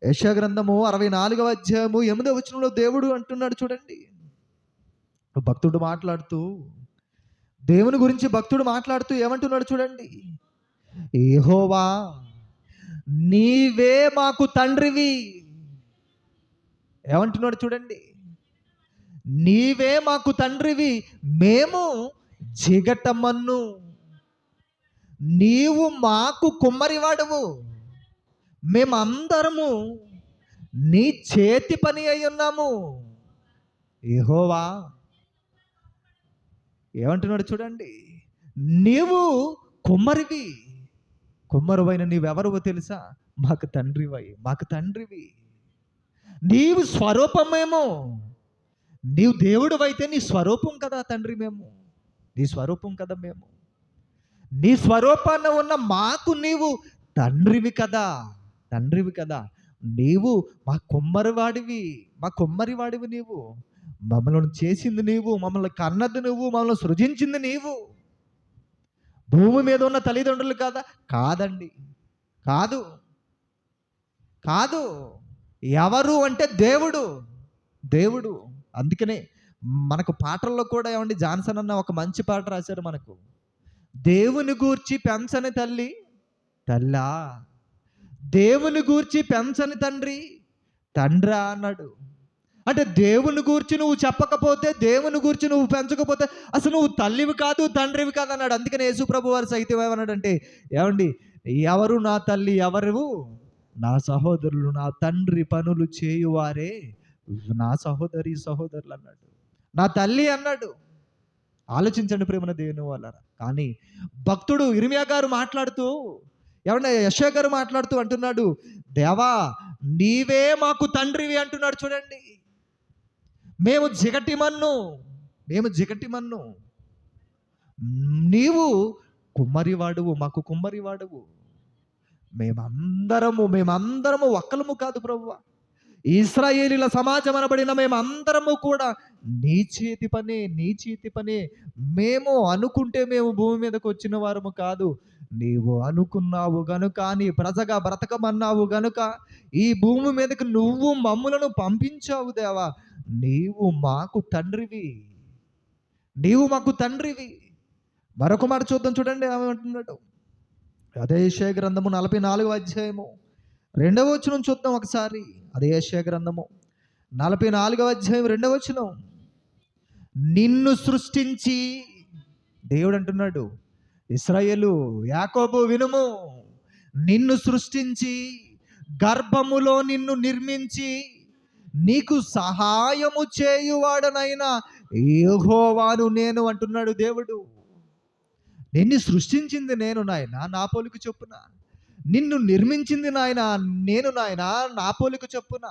64వ అధ్యాయము 8వ వచనంలో దేవుడు అంటున్నాడు చూడండి. భక్తుడు మాట్లాడుతూ, దేవుని గురించి భక్తుడు మాట్లాడుతూ ఏమంటున్నాడు చూడండి. యెహోవా నీవే మాకు తండ్రివి. ఏమంటున్నాడు చూడండి. నీవే మాకు తండ్రివి, మేము జిగటమన్ను, నీవు మాకు కుమ్మరివాడవు, మేమందరము నీ చేతి పని అయి ఉన్నాము. యెహోవా ఏమంటున్నాడు చూడండి. నీవు కుమ్మరివి. కుమ్మరువైన నీవెవరువో తెలుసా? మాకు తండ్రివి. నీవు స్వరూపమేమో. నీవు దేవుడు అయితే నీ స్వరూపం కదా తండ్రి. మేము నీ స్వరూపం కదా. మేము నీ స్వరూపాన ఉన్న మాకు నీవు తండ్రివి కదా. నీవు మా కుమ్మరివాడివి నీవు. మమ్మల్ని చేసింది నీవు, మమ్మల్ని కన్నది నువ్వు, మమ్మల్ని సృజించింది నీవు. భూమి మీద ఉన్న తల్లిదండ్రులు కదా? కాదండి, కాదు. ఎవరు అంటే దేవుడు. అందుకనే మనకు పాటల్లో కూడా ఏమండి, జాన్సన్ అన్న ఒక మంచి పాట రాశారు మనకు. దేవుని గూర్చి పెంచని తల్లా, దేవుని గూర్చి పెంచని తండ్రా అన్నాడు. అంటే దేవుని గూర్చి నువ్వు చెప్పకపోతే, దేవుని గూర్చి నువ్వు పెంచకపోతే అసలు నువ్వు తల్లివి కాదు, తండ్రివి కాదు అన్నాడు. అందుకని యేసు ప్రభు వారు సైతం ఏమన్నాడంటే, ఏమండి, ఎవరు నా తల్లి, ఎవరు నా సహోదరులు, నా తండ్రి పనులు చేయువారే నా సహోదరి సహోదరులు అన్నాడు. నా తల్లి అన్నాడు. ఆలోచించండి ప్రేమన దేవుని వాళ్ళారా. కానీ భక్తుడు ఇర్మియా గారు మాట్లాడుతూ, ఏమన్నా యెషయా గారు మాట్లాడుతూ అంటున్నాడు, దేవా నీవే మాకు తండ్రివి అంటున్నాడు. చూడండి, మేము జిగటిమన్ను, మేము జిగటిమన్ను, నీవు కుమ్మరివాడువు, మాకు కుమ్మరివాడువు. మేమందరము ఒక్కలము కాదు ప్రభువా, ఇశ్రాయేలీల సమాజం అనబడిన మేమందరము కూడా నీ చేతి పని. మేము అనుకుంటే మేము భూమి మీదకి వచ్చిన వారము కాదు. నీవు అనుకున్నావు గనుక, నీ ప్రజగా బ్రతకమన్నావు గనుక ఈ భూమి మీదకి నువ్వు మమ్ములను పంపించావు దేవా. నీవు మాకు తండ్రివి, నీవు మాకు తండ్రివి. మరొక మాట చూద్దాం, చూడండి ఏమంటున్నాడు. అదే యెషయా గ్రంథము 44వ అధ్యాయము 2వ వచనం చూద్దాం ఒకసారి. అదే యెషయా గ్రంథము 44వ అధ్యాయం 2వ వచనం. నిన్ను సృష్టించి, దేవుడు అంటున్నాడు, ఇశ్రాయేలు యాకోబు వినుము, నిన్ను సృష్టించి గర్భములో నిన్ను నిర్మించి నీకు సహాయము చేయువాడనైనా యెహోవాను నేను అంటున్నాడు దేవుడు. నిన్ను సృష్టించింది నేను నాయన, నా పోలిక చొప్పున. నిన్ను నిర్మించింది నాయన నేను నాయన, నా పోలిక చొప్పున.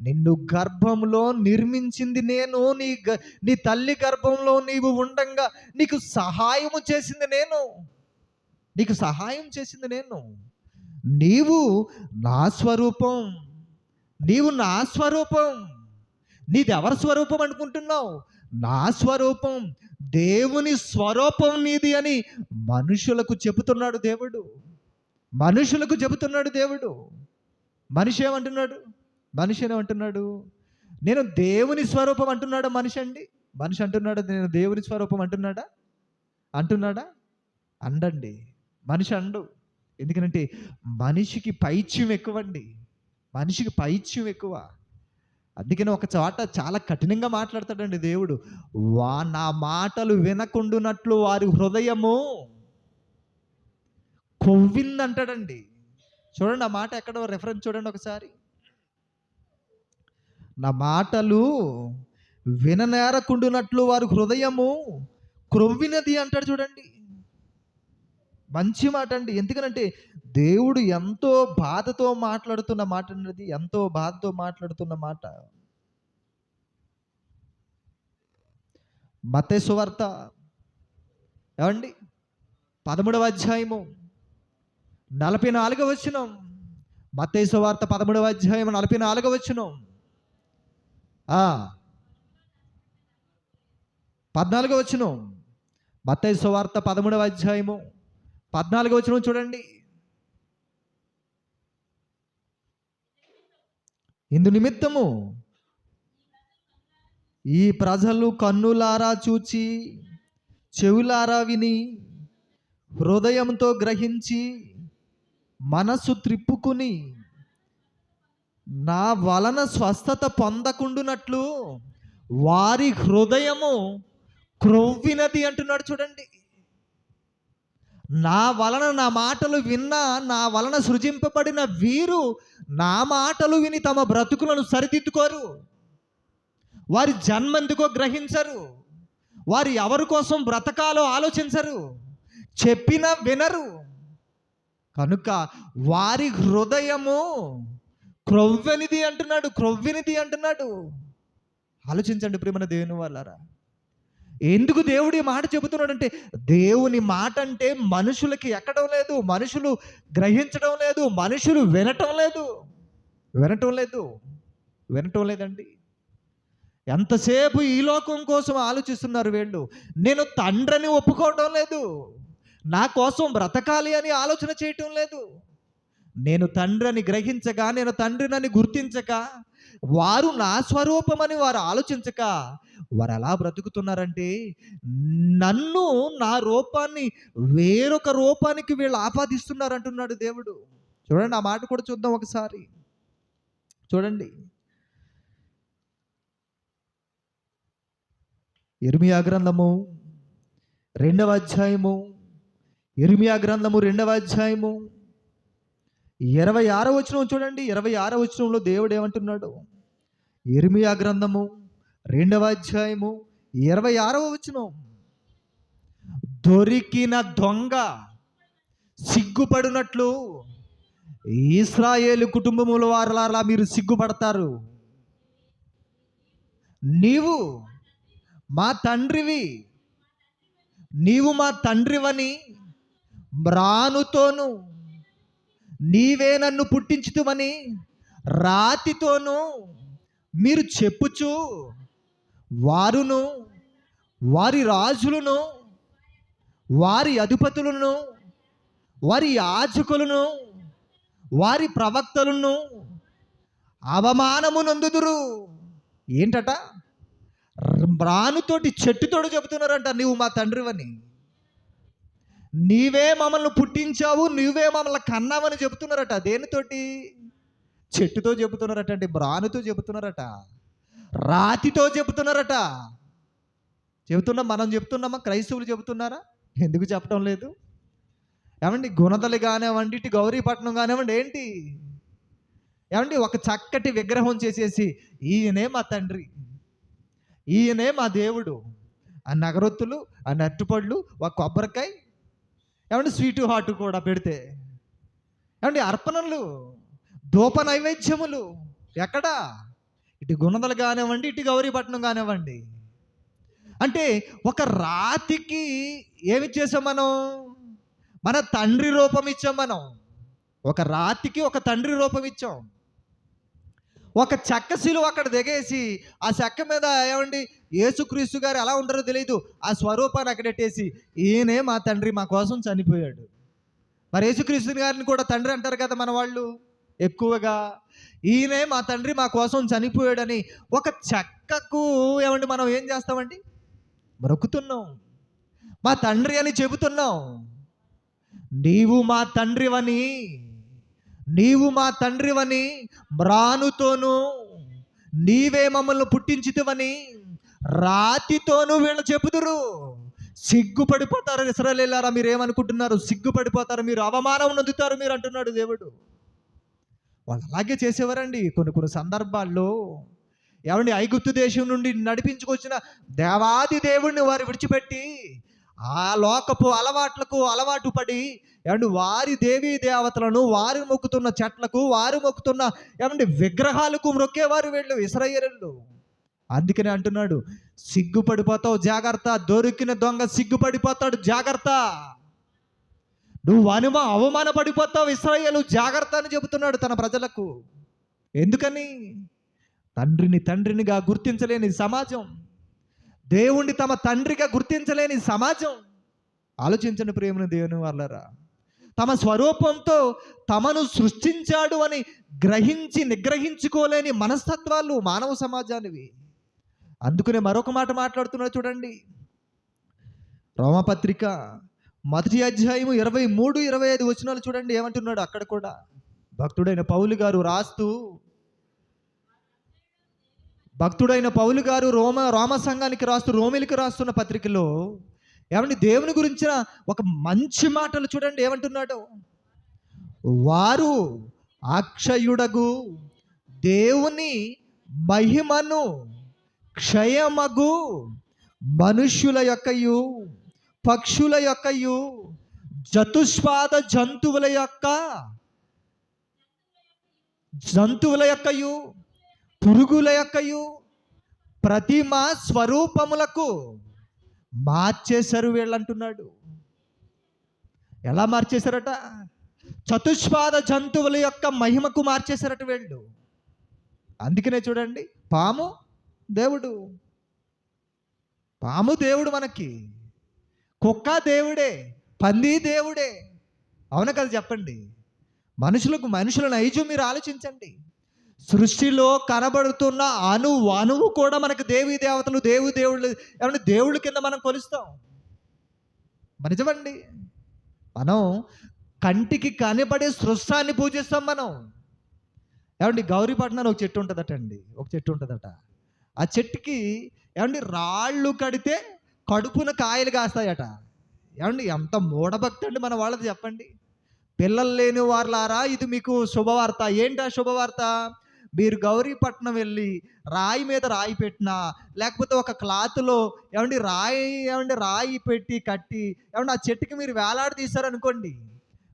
నిన్ను గర్భంలో నిర్మించింది నేను, నీ తల్లి గర్భంలో నీవు ఉండంగా నీకు సహాయము చేసింది నేను, నీకు సహాయం చేసింది నేను. నీవు నా స్వరూపం, నీవు నా స్వరూపం. నీది ఎవరి స్వరూపం అనుకుంటున్నావు? నా స్వరూపం, దేవుని స్వరూపం నీది అని మనుషులకు చెబుతున్నాడు దేవుడు. మనుషులకు చెబుతున్నాడు దేవుడు. మనిషి ఏమంటున్నాడు? మనిషి ఏమంటున్నాడు? నేను దేవుని స్వరూపం అంటున్నాడా మనిషి అండి? మనిషి అంటున్నాడా నేను దేవుని స్వరూపం అంటున్నాడా? అండండి. మనిషి అండు. ఎందుకంటే మనిషికి పైత్యం ఎక్కువండి, మనిషికి పైత్యం ఎక్కువ. అందుకని ఒక చోట చాలా కఠినంగా మాట్లాడతాడండి దేవుడు. నా మాటలు వినకుండునట్లు వారి హృదయము కొవ్విందంటాడండి. చూడండి ఆ మాట ఎక్కడో రెఫరెన్స్ చూడండి ఒకసారి. నా మాటలు విననేరకుండునట్లు వారి హృదయము క్రొవ్వినది అంటాడు చూడండి. మంచి మాట అండి. ఎందుకనంటే దేవుడు ఎంతో బాధతో మాట్లాడుతున్న మాట అన్నది, ఎంతో బాధతో మాట్లాడుతున్న మాట. మత్తయి సువార్త ఏమండి 13వ అధ్యాయము 44వ వచనం. మత్తయి సువార్త 13వ అధ్యాయం 44వ వచనం. 14వ వచనం. మత్తయి సువార్త 13వ అధ్యాయము 14వ వచనం చూడండి. ఇందు నిమిత్తము ఈ ప్రజలు కన్నులారా చూచి, చెవులారా విని, హృదయంతో గ్రహించి, మనసు త్రిప్పుకుని నా వలన స్వస్థత పొందకుండునట్లు వారి హృదయము క్రొవ్వినది అంటున్నాడు చూడండి. నా వలన, నా మాటలు విన్నా, నా వలన సృజింపబడిన వీరు నా మాటలు విని తమ బ్రతుకులను సరిదిద్దుకోరు. వారి జన్మెందుకో గ్రహించరు. వారు ఎవరి కోసం బ్రతకాలో ఆలోచించరు. చెప్పినా వినరు. కనుక వారి హృదయము క్రొవ్వినిది అంటున్నాడు. ఆలోచించండి ప్రియమైన దేవుని వాళ్ళారా. ఎందుకు దేవుడు ఈ మాట చెబుతున్నాడంటే, దేవుని మాట అంటే మనుషులకి ఎక్కడం లేదు, మనుషులు గ్రహించడం లేదు, మనుషులు వినటం లేదండి. ఎంతసేపు ఈ లోకం కోసం ఆలోచిస్తున్నారు వీళ్ళు. నేను తండ్రిని ఒప్పుకోవడం లేదు, నా కోసం బ్రతకాలి అని ఆలోచన చేయటం లేదు. నేను తండ్రిని గ్రహించక, నేను తండ్రిని గుర్తించక, వారు నా స్వరూపమని వారు ఆలోచించక వారు ఎలా బ్రతుకుతున్నారంటే, నన్ను, నా రూపాన్ని వేరొక రూపానికి వీళ్ళు ఆపాదిస్తున్నారు అంటున్నాడు దేవుడు. చూడండి ఆ మాట కూడా చూద్దాం ఒకసారి. చూడండి ఇర్మియా గ్రంథము 2వ అధ్యాయము, ఇర్మియా గ్రంథము 2వ అధ్యాయము 26వ వచనం చూడండి. 26వ వచనంలో దేవుడు ఏమంటున్నాడు? ఇర్మియా గ్రంథము 2వ అధ్యాయము 26వ వచనం, దొరికిన దొంగ సిగ్గుపడినట్లు ఇశ్రాయేలు కుటుంబముల వారలారా మీరు సిగ్గుపడతారు. నీవు మా తండ్రివి, నీవు మా తండ్రివని మ్రానుతోను, నీవే నన్ను పుట్టించుతువని రాతితోను మీరు చెప్పుచు, వారును వారి రాజులను, వారి అధిపతులను, వారి యాజకులను, వారి ప్రవక్తలను అవమానము నందుదురు. ఏంటట? మ్రానుతోటి, చెట్టుతోడు చెబుతున్నారంట, నీవు మా తండ్రివని, నీవే మమ్మల్ని పుట్టించావు, నీవే మమ్మల్ని కన్నావని చెబుతున్నారట. దేనితోటి? చెట్టుతో చెబుతున్నారట అండి, మ్రానుతో చెబుతున్నారట, రాతితో చెబుతున్నారట. చెబుతున్నాం, మనం చెబుతున్నామా? క్రైస్తవులు చెబుతున్నారా? ఎందుకు చెప్పడం లేదు? ఏమండి, గుణదలు కానివ్వండి, ఇటు గౌరీపట్నం కానివ్వండి, ఏంటి ఏమండి, ఒక చక్కటి విగ్రహం చేసేసి ఈయనే మా తండ్రి, ఈయనే మా దేవుడు, ఆ నగరొత్తులు, ఆ నట్టుపళ్ళు, ఒక కొబ్బరికాయ, ఏమండి స్వీటు హాటు కూడా పెడితే, ఏమండి అర్పణలు, ధూప నైవేద్యములు ఎక్కడా? ఇటు గుణదలు కానివ్వండి, ఇటు గౌరీపట్నం కానివ్వండి. అంటే ఒక రాతికి ఏమి చేసాం మనం? మన తండ్రి రూపం ఇచ్చాం మనం. ఒక రాతికి ఒక తండ్రి రూపం ఇచ్చాం. ఒక చెక్క శిలువ అక్కడ దిగేసి ఆ చెక్క మీద ఏమండి యేసుక్రీస్తు గారు ఎలా ఉంటారో తెలియదు, ఆ స్వరూపాన్ని అక్కడెట్టేసి ఈయనే మా తండ్రి మా కోసం చనిపోయాడు. మరి యేసుక్రీస్తు గారిని కూడా తండ్రి అంటారు కదా మన వాళ్ళు ఎక్కువగా. ఈయనే మా తండ్రి మా కోసం చనిపోయాడని ఒక చెక్కకు ఏమండి మనం ఏం చేస్తామండి? మొక్కుతున్నాం, మా తండ్రి అని చెబుతున్నాం. నీవు మా తండ్రివని, నీవు మా తండ్రివని మ్రానుతోను, నీవే మమ్మల్ని పుట్టించితివని రాతితోను వీళ్ళు చెబుదురు. సిగ్గుపడిపోతారు ఇశ్రాయేలీయులారా. మీరు ఏమనుకుంటున్నారు? సిగ్గుపడిపోతారు మీరు, అవమానం నొందుతారు మీరు అంటున్నాడు దేవుడు. వాళ్ళు అలాగే చేసేవారండి కొన్ని సందర్భాల్లో. ఏమండి, ఐగుప్తు దేశం నుండి నడిపించుకొచ్చిన దేవాది దేవుడిని వారు విడిచిపెట్టి ఆ లోకపు అలవాటు పడి ఏమండి వారి దేవీ దేవతలను, వారు మొక్కుతున్న చెట్లకు, వారు మొక్కుతున్న ఏమండి విగ్రహాలకు మొక్కేవారు వీళ్ళు ఇశ్రాయేలీయులు. అందుకనే అంటున్నాడు, సిగ్గుపడిపోతావు జాగ్రత్త, దొరికిన దొంగ సిగ్గుపడిపోతాడు జాగ్రత్త, నువ్వు అవమానపడిపోతావు ఇశ్రాయేలు జాగ్రత్త అని చెబుతున్నాడు తన ప్రజలకు. ఎందుకని? తండ్రినిగా గుర్తించలేని సమాజం, దేవుణ్ణి తమ తండ్రిగా గుర్తించలేని సమాజం. ఆలోచించండి ప్రేమను దేవుని వాళ్ళరా. తమ స్వరూపంతో తమను సృష్టించాడు అని గ్రహించి నిగ్రహించుకోలేని మనస్తత్వాలు మానవ సమాజానివి. అందుకనే మరొక మాట మాట్లాడుతున్నాడు చూడండి, రోమపత్రిక 1వ అధ్యాయము 23-25 వచనాలు చూడండి ఏమంటున్నాడు అక్కడ కూడా. భక్తుడైన పౌలు గారు రోమ సంఘానికి రాస్తూ, రోమిలికి రాస్తున్న పత్రికలో ఏమండి దేవుని గురించిన ఒక మంచి మాటలు చూడండి ఏమంటున్నాడు. వారు అక్షయుడగు దేవుని మహిమను క్షయమగు మనుష్యుల యొక్కయు, పక్షుల యొక్కయు, చతుష్పాద జంతువుల యొక్కయు, పురుగుల యొక్కయు ప్రతిమ స్వరూపములకు మార్చేశారు వీళ్ళు అంటున్నాడు. ఎలా మార్చేశారట? చతుష్పాద జంతువుల యొక్క మహిమకు మార్చేశారట వీళ్ళు. అందుకనే చూడండి, పాము దేవుడు మనకి, కుక్క దేవుడే, పంది దేవుడే. అవునా కదా చెప్పండి? మనుషుల నైజం మీరు ఆలోచించండి. సృష్టిలో కనబడుతున్న అణువు కూడా మనకు దేవీ దేవతలు, దేవుళ్ళు ఏమంటే దేవుళ్ళ కింద మనం కొలుస్తాం. నిజమండి, మనం కంటికి కనబడే సృష్టాన్ని పూజిస్తాం మనం. ఏమండి గౌరీపట్నంలో ఒక చెట్టు ఉంటుందట. ఆ చెట్టుకి ఏమండి రాళ్ళు కడితే కడుపున కాయలు కాస్తాయట. ఏమండి ఎంత మూఢభక్తి అండి మన వాళ్ళది చెప్పండి. పిల్లలు లేని వారులారా ఇది మీకు శుభవార్త. ఏంటా శుభవార్త? మీరు గౌరీపట్నం వెళ్ళి రాయి మీద రాయి పెట్టినా, లేకపోతే ఒక క్లాత్‌లో రాయి పెట్టి కట్టి ఆ చెట్టుకి మీరు వేలాడదీశారనుకోండి,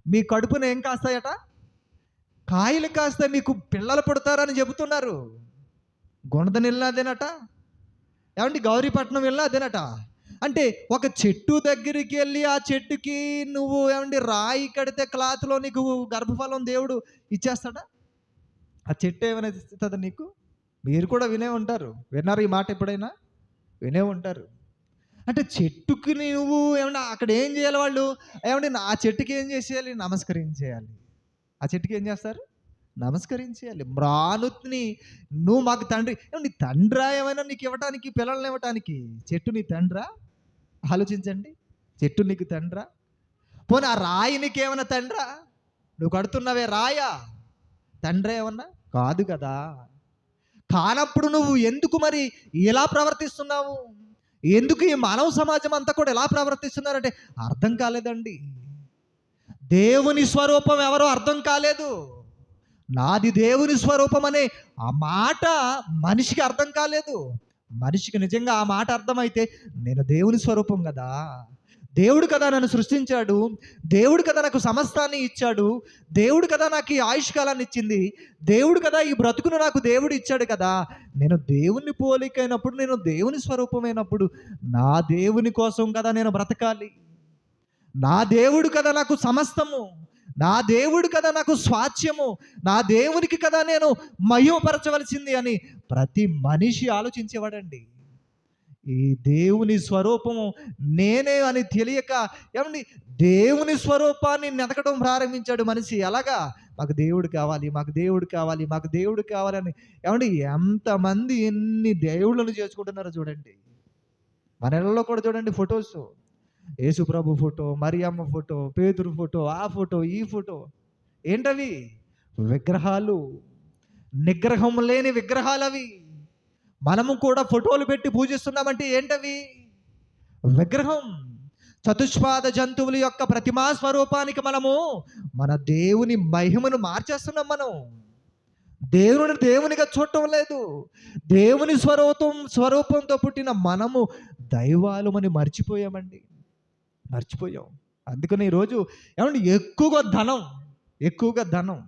మీ కడుపున ఏం కాస్తాయట? కాయలు కాస్తాయి. మీకు పిల్లలు పుడతారని చెబుతున్నారు. గుణదం వెళ్ళినా అదేనట. గౌరీపట్నం వెళ్ళినా అదేనట. అంటే ఒక చెట్టు దగ్గరికి వెళ్ళి ఆ చెట్టుకి నువ్వు రాయి కడితే క్లాత్‌లో నీకు గర్భఫలం దేవుడు ఇచ్చేస్తాడా? ఆ చెట్టు ఏమైనా ఇస్తుందా నీకు? మీరు కూడా వినే ఉంటారు. విన్నారా ఈ మాట ఎప్పుడైనా? వినే ఉంటారు. అంటే చెట్టుకి నువ్వు అక్కడ ఏం చేయాలి వాళ్ళు? ఆ చెట్టుకి ఏం చేసేయాలి? నమస్కరించేయాలి. ఆ చెట్టుకి ఏం చేస్తారు? నమస్కరించేయాలి. మ్రానుని నువ్వు మాకు తండ్రి. నీ తండ్రా ఏమైనా నీకు ఇవ్వటానికి, పిల్లల్ని ఇవ్వటానికి? చెట్టు నీ తండ్రా? ఆలోచించండి. చెట్టు నీకు తండ్రా? పోనీ ఆ రాయి నీకేమైనా తండ్రా? నువ్వు కడుతున్నావే రాయా తండ్రి ఏమన్నా? కాదు కదా. కానప్పుడు నువ్వు ఎందుకు మరి ఇలా ప్రవర్తిస్తున్నావు? ఎందుకు ఈ మానవ సమాజం అంతా కూడా ఎలా ప్రవర్తిస్తున్నారంటే అర్థం కాలేదండి. దేవుని స్వరూపం ఎవరో అర్థం కాలేదు. నాది దేవుని స్వరూపం అనే ఆ మాట మనిషికి అర్థం కాలేదు. మనిషికి నిజంగా ఆ మాట అర్థమైతే నేను దేవుని స్వరూపం కదా, దేవుడు కదా నన్ను సృష్టించాడు, దేవుడు కదా నాకు సమస్తాన్ని ఇచ్చాడు, దేవుడు కదా నాకు ఈ ఆయుష్కాలాన్ని ఇచ్చింది, దేవుడు కదా ఈ బ్రతుకును నాకు దేవుడు ఇచ్చాడు కదా, నేను దేవుని పోలికైనప్పుడు, నేను దేవుని స్వరూపమైనప్పుడు నా దేవుని కోసం కదా నేను బ్రతకాలి. నా దేవుడు కదా నాకు సమస్తము, నా దేవుడు కదా నాకు స్వాస్థ్యము, నా దేవునికి కదా నేను మహిమపరచవలసింది అని ప్రతి మనిషి ఆలోచించేవాడండి. ఈ దేవుని స్వరూపము నేనే అని తెలియక దేవుని స్వరూపాన్ని నెతకడం ప్రారంభించాడు మనిషి. ఎలాగా? మాకు దేవుడు కావాలి, మాకు దేవుడు కావాలి, మాకు దేవుడు కావాలని. ఎంతమంది ఎన్ని దేవుళ్ళను చేసుకుంటున్నారో చూడండి. మన ఇళ్ళలో కూడా చూడండి ఫొటోస్. యేసుప్రభు ఫోటో, మరియమ్మ ఫోటో, పేతురు ఫోటో, ఆ ఫోటో, ఈ ఫోటో. ఏంటవి? విగ్రహాలు. నిగ్రహం లేని విగ్రహాలు అవి. మనము కూడా ఫోటోలు పెట్టి పూజిస్తున్నామంటే ఏంటవి? విగ్రహం. చతుష్పాద జంతువుల యొక్క ప్రతిమా స్వరూపానికి మనము మన దేవుని మహిమను మార్చేస్తున్నాం. మనం దేవునిగా చూడటం లేదు. దేవుని స్వరూపంతో పుట్టిన మనము దైవాలమని మర్చిపోయామండి. మర్చిపోయాం. అందుకని ఈరోజు ఎక్కువగా ధనం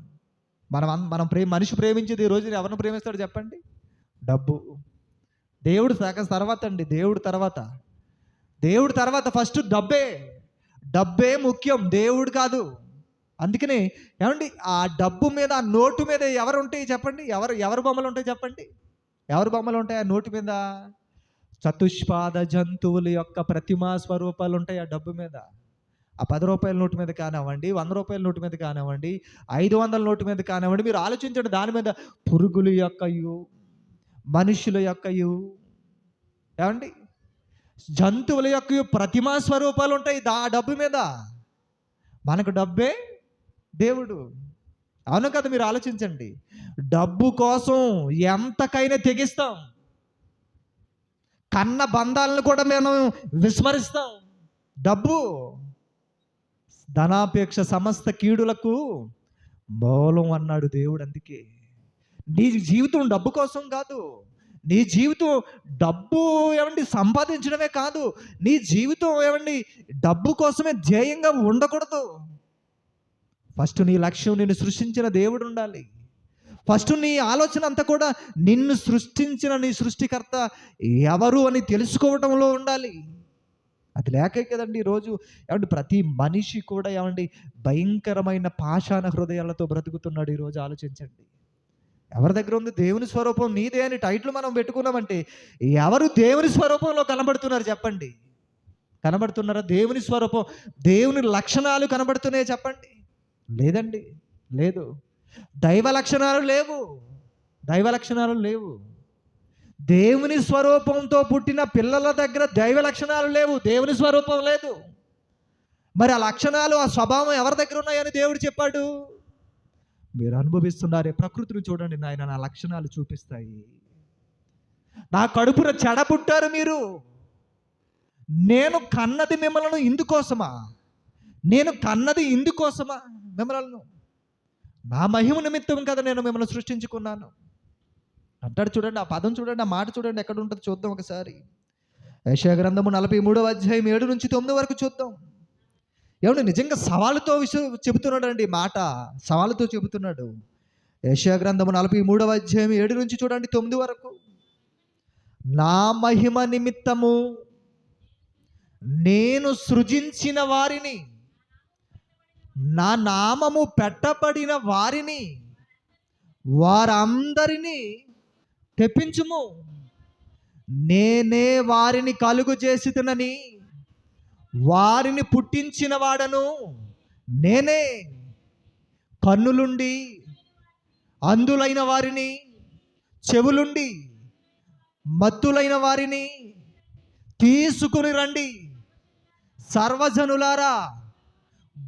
మనం మనిషి ప్రేమించేది ఈ రోజు ఎవరిని ప్రేమిస్తాడు చెప్పండి? డబ్బు. దేవుడు తర్వాత అండి. దేవుడు తర్వాత ఫస్ట్ డబ్బే ముఖ్యం, దేవుడు కాదు. అందుకని ఆ డబ్బు మీద, ఆ నోటు మీద ఎవరు ఉంటాయి చెప్పండి? ఎవరు బొమ్మలు ఉంటాయి చెప్పండి? ఎవరు బొమ్మలు ఉంటాయి ఆ నోటు మీద? చతుష్పాద జంతువుల యొక్క ప్రతిమా స్వరూపాలు ఉంటాయి ఆ డబ్బు మీద. ఆ 10 రూపాయల నోటు మీద కానివ్వండి, 100 రూపాయల నోటు మీద కానివ్వండి, 500 నోటు మీద కానివ్వండి, మీరు ఆలోచించండి. దాని మీద పురుగుల యొక్కయు, మనుషుల యొక్కయు, జంతువుల యొక్క ప్రతిమా స్వరూపాలు ఉంటాయి ఆ డబ్బు మీద. మనకు డబ్బే దేవుడు. అవును కదా? మీరు ఆలోచించండి. డబ్బు కోసం ఎంతకైనా తెగిస్తాం. కన్న బంధాలను కూడా మేము విస్మరిస్తాం. డబ్బు. ధనాపేక్ష సమస్త కీడులకు మూలం అన్నాడు దేవుడు. అందుకే నీ జీవితం డబ్బు కోసం కాదు. నీ జీవితం డబ్బు సంపాదించడమే కాదు. నీ జీవితం డబ్బు కోసమే ధ్యేయంగా ఉండకూడదు. ఫస్ట్ నీ లక్ష్యం నిన్ను సృష్టించిన దేవుడు ఉండాలి. ఫస్ట్ నీ ఆలోచన అంతా కూడా నిన్ను సృష్టించిన నీ సృష్టికర్త ఎవరు అని తెలుసుకోవటంలో ఉండాలి. అది లేకే కదండి ఈరోజు ప్రతి మనిషి కూడా భయంకరమైన పాషాణ హృదయాలతో బ్రతుకుతున్నాడు. ఈరోజు ఆలోచించండి. ఎవరి దగ్గర ఉంది? దేవుని స్వరూపం నీదే అని టైటిల్ మనం పెట్టుకున్నామంటే ఎవరు దేవుని స్వరూపంలో కనబడుతున్నారు చెప్పండి? కనబడుతున్నారా? దేవుని స్వరూపం, దేవుని లక్షణాలు కనబడుతున్నాయి చెప్పండి? లేదండి, లేదు. దైవ లక్షణాలు లేవు. దేవుని స్వరూపంతో పుట్టిన పిల్లల దగ్గర దైవ లక్షణాలు లేవు, దేవుని స్వరూపం లేదు. మరి ఆ లక్షణాలు, ఆ స్వభావం ఎవరి దగ్గర ఉన్నాయని దేవుడు చెప్పాడు? మీరు అనుభవిస్తున్నారే ప్రకృతిని చూడండి నాయన, నా లక్షణాలు చూపిస్తాయి. నా కడుపున చెడబుట్టారు మీరు. నేను కన్నది మిమ్మల్ని ఇందుకోసమా? నేను కన్నది ఇందుకోసమా మిమ్మల్ని? నా మహిమ నిమిత్తం కదా నేను మిమ్మల్ని సృష్టించుకున్నాను అంటాడు. చూడండి ఆ పదం, చూడండి ఆ మాట, చూడండి ఎక్కడ ఉంటుంది చూద్దాం ఒకసారి. యెషయా గ్రంథము 43వ అధ్యాయం 7 నుంచి 9 వరకు చూద్దాం. ఏమంటే నిజంగా సవాలుతో చెబుతున్నాడు అండి మాట, సవాలుతో చెబుతున్నాడు. యెషయా గ్రంథము 43వ అధ్యాయం 7 నుంచి చూడండి 9 వరకు. నా మహిమ నిమిత్తము నేను సృజించిన వారిని, నా నామము పెట్టబడిన వారిని, వారందరినీ తెప్పించుము. నేనే వారిని కలుగు చేసితునని, వారిని పుట్టించిన వాడను నేనే. కన్నులుండి అంధులైన వారిని, చెవులుండి మత్తులైన వారిని తీసుకుని రండి. సర్వజనులారా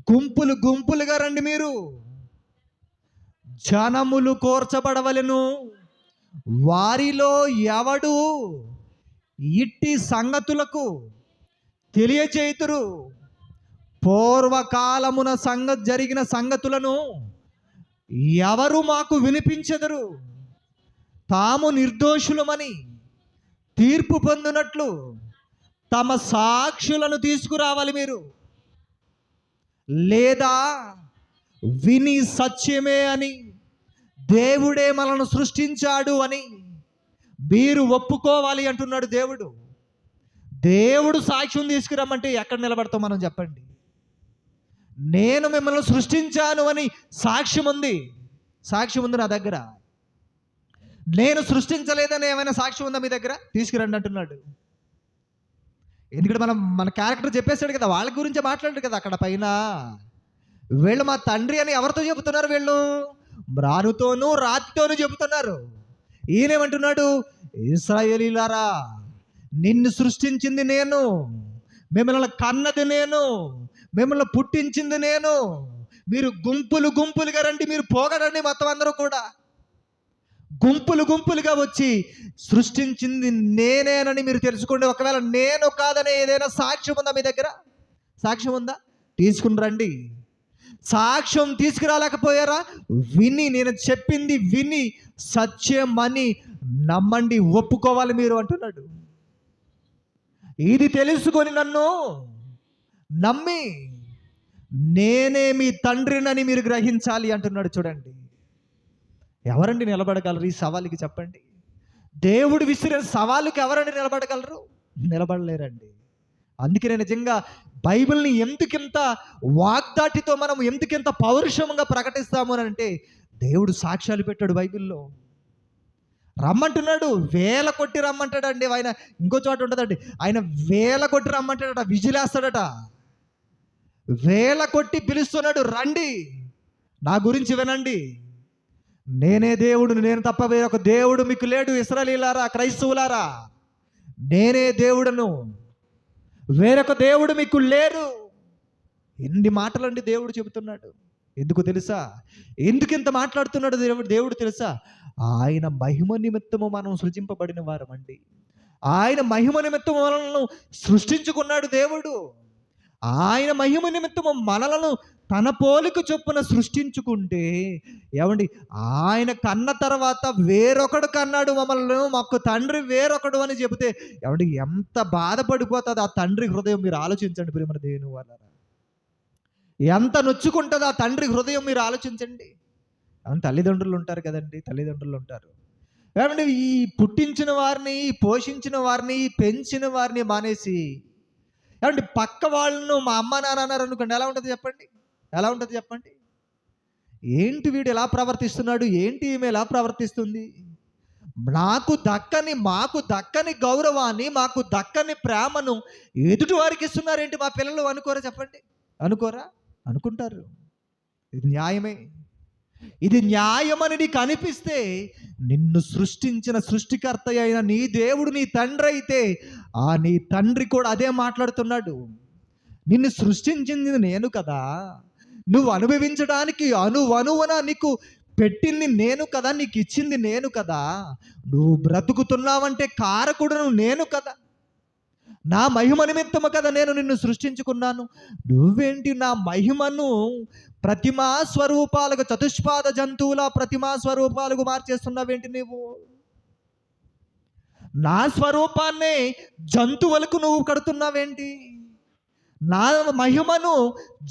గుంపులు గుంపులుగా రండి. మీరు జనములు కోర్చబడవలెను. వారిలో ఎవడు ఇట్టి సంగతులకు తెలియచేయుదురు? పూర్వకాలమున జరిగిన సంగతులను ఎవరు మాకు వినిపించెదరు? తాము నిర్దోషులమని తీర్పు పొందినట్లు తమ సాక్షులను తీసుకురావాలి మీరు. లేదా విని సత్యమే అని, దేవుడే మనల్ని సృష్టించాడు అని మీరు ఒప్పుకోవాలి అంటున్నాడు దేవుడు. దేవుడు సాక్ష్యం తీసుకురమ్మంటే ఎక్కడ నిలబడతాం మనం చెప్పండి? నేను మిమ్మల్ని సృష్టించాను అని సాక్ష్యం ఉంది, సాక్ష్యం ఉంది నా దగ్గర. నేను సృష్టించలేదని ఏమైనా సాక్ష్యం ఉందా మీ దగ్గర? తీసుకురండి అంటున్నాడు. ఎందుకంటే మన క్యారెక్టర్ చెప్పేశాడు కదా, వాళ్ళ గురించే మాట్లాడాడు కదా అక్కడ పైన. వీళ్ళు మా తండ్రి అని ఎవరితో చెబుతున్నారు? వీళ్ళు మ్రానుతోనూ రాతితోనూ చెబుతున్నారు. ఈయనేమంటున్నాడు? ఇశ్రాయేలీయులారా, నిన్ను సృష్టించింది నేను, మిమ్మల్ని కన్నది నేను, మిమ్మల్ని పుట్టించింది నేను. మీరు గుంపులు గుంపులుగా రండి, మీరు పోగడండి. మొత్తం అందరూ కూడా గుంపులు గుంపులుగా వచ్చి సృష్టించింది నేనేనని మీరు తెలుసుకోండి. ఒకవేళ నేను కాదని ఏదైనా సాక్ష్యం ఉందా మీ దగ్గర? సాక్ష్యం ఉందా? తీసుకుని రండి. సాక్ష్యం తీసుకురాలేకపోయారా? విని, నేను చెప్పింది విని సత్యమని నమ్మండి, ఒప్పుకోవాలి మీరు అంటున్నాడు. ఇది తెలుసుకొని నన్ను నమ్మి నేనే మీ తండ్రినని మీరు గ్రహించాలి అంటున్నాడు. చూడండి, ఎవరండి నిలబడగలరు ఈ సవాలుకి చెప్పండి? దేవుడు విసిరే సవాలుకి ఎవరండి నిలబడగలరు? నిలబడలేరండి. అందుకే నేను నిజంగా బైబిల్ని ఎందుకింత వాగ్దాటితో మనం ఎందుకింత పౌరుషంగా ప్రకటిస్తాము అని అంటే, దేవుడు సాక్ష్యాలు పెట్టాడు బైబిల్లో. రమ్మంటున్నాడు, వేల కొట్టి రమ్మంటాడండి ఆయన. ఇంకో చోట ఉంటుందండి, ఆయన వేల కొట్టి రమ్మంటాడట, విజిలేస్తాడట. వేల కొట్టి పిలుస్తున్నాడు, రండి నా గురించి వినండి, నేనే దేవుడు, నేను తప్ప వేరొక దేవుడు మీకు లేడు. ఇశ్రాయేలీయులారా, క్రైస్తవులారా, నేనే దేవుడను, వేరొక దేవుడు మీకు లేరు. ఎన్ని మాటలండి దేవుడు చెబుతున్నాడు. ఎందుకు తెలుసా? ఎందుకు ఇంత మాట్లాడుతున్నాడు దేవుడు తెలుసా? ఆయన మహిమ నిమిత్తము మనం సృజింపబడిన వారమండి. ఆయన మహిమ నిమిత్తము మనలను సృష్టించుకున్నాడు దేవుడు. ఆయన మహిమ నిమిత్తము మనలను తన పోలిక చొప్పున సృష్టించుకుంటే, ఏమండి, ఆయన కన్న తర్వాత వేరొకడు కన్నాడు మమ్మల్ని, మాకు తండ్రి వేరొకడు అని చెబితే, ఏమండి, ఎంత బాధపడిపోతుంది ఆ తండ్రి హృదయం. మీరు ఆలోచించండి ప్రియమైన దేవుని వాళ్ళారా, ఎంత నొచ్చుకుంటుంది ఆ తండ్రి హృదయం. మీరు ఆలోచించండి. తల్లిదండ్రులు ఉంటారు కదండి, తల్లిదండ్రులు ఉంటారు. ఏమండి, ఈ పుట్టించిన వారిని, పోషించిన వారిని, పెంచిన వారిని మానేసి, ఏమండి, పక్క వాళ్ళను మా అమ్మ నాన్న అన్నారు అనుకోండి, ఎలా ఉంటుంది చెప్పండి? ఎలా ఉంటుంది చెప్పండి? ఏంటి వీడు ఎలా ప్రవర్తిస్తున్నాడు, ఏంటి ఈమె ఎలా ప్రవర్తిస్తుంది, మాకు దక్కని గౌరవాన్ని, మాకు దక్కని ప్రేమను ఎదుటి వారికి ఇస్తున్నారేంటి మా పిల్లలు అనుకోరా చెప్పండి? అనుకోరా? అనుకుంటారు. ఇది న్యాయమే. ఇది న్యాయమని నీకు అనిపిస్తే, నిన్ను సృష్టించిన సృష్టికర్త అయిన నీ దేవుడు నీ తండ్రి అయితే, ఆ నీ తండ్రి కూడా అదే మాట్లాడుతున్నాడు. నిన్ను సృష్టించింది నేను కదా, నువ్వు అనుభవించడానికి అనువనువున నీకు పెట్టింది నేను కదా, నీకు ఇచ్చింది నేను కదా, నువ్వు బ్రతుకుతున్నావంటే కారకుడును నేను కదా, నా మహిమ నిమిత్తము కదా నేను నిన్ను సృష్టించుకున్నాను. నువ్వేంటి నా మహిమను ప్రతిమా స్వరూపాలకు, చతుష్పాద జంతువుల ప్రతిమా స్వరూపాలకు మార్చేస్తున్నావేంటి నువ్వు? నా స్వరూపాన్నే జంతువులకు నువ్వు కడుతున్నావేంటి? నా మహిమను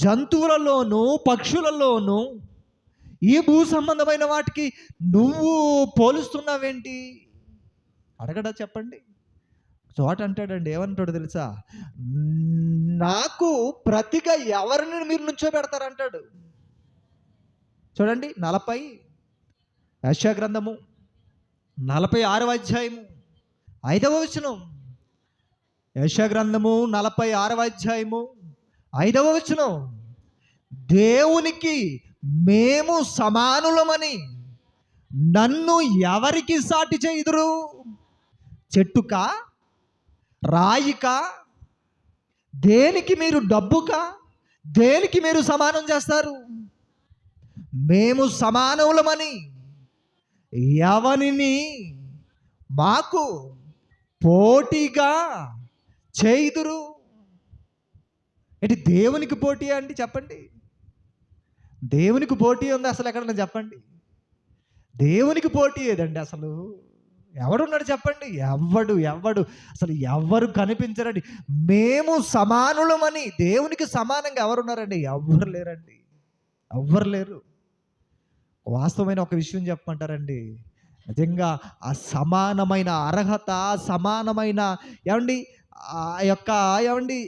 జంతువులలోను పక్షులలోను ఈ భూ సంబంధమైన వాటికి నువ్వు పోలుస్తున్నావేంటి? అడగడా చెప్పండి. చోట అంటాడండి, ఏమంటాడు తెలుసా? నాకు ప్రతిగా ఎవరిని మీరు నుంచోబెడతారంటాడు. చూడండి 40 యెషయా గ్రంథము 46వ అధ్యాయము 5వ వచనం. యెషయా గ్రంథము 46వ అధ్యాయము 5వ వచనం. దేవునికి మేము సమానులమని నన్ను ఎవరికి సాటి చేయుదురు? చెట్టుకా, రాయికా, దేనికి మీరు డబ్బుకా, దేనికి మీరు సమానం చేస్తారు? మేము సమానములమని ఎవరిని మాకు పోటీగా చేయుదురు? ఏంటి దేవునికి పోటీ అండి? చెప్పండి. దేవునికి పోటీ ఉంది అసలు ఎక్కడన్నా చెప్పండి? దేవునికి పోటీ ఏదండి అసలు? ఎవడున్నాడు చెప్పండి? ఎవడు అసలు ఎవరు కనిపించరండి. మేము సమానులమని, దేవునికి సమానంగా ఎవరున్నారండి? ఎవ్వరు లేరండి, ఎవ్వరు లేరు. వాస్తవమైన ఒక విషయం చెప్పమంటారండి, నిజంగా ఆ సమానమైన అర్హత, సమానమైన ఏమండి ఆ యొక్క ఏమండి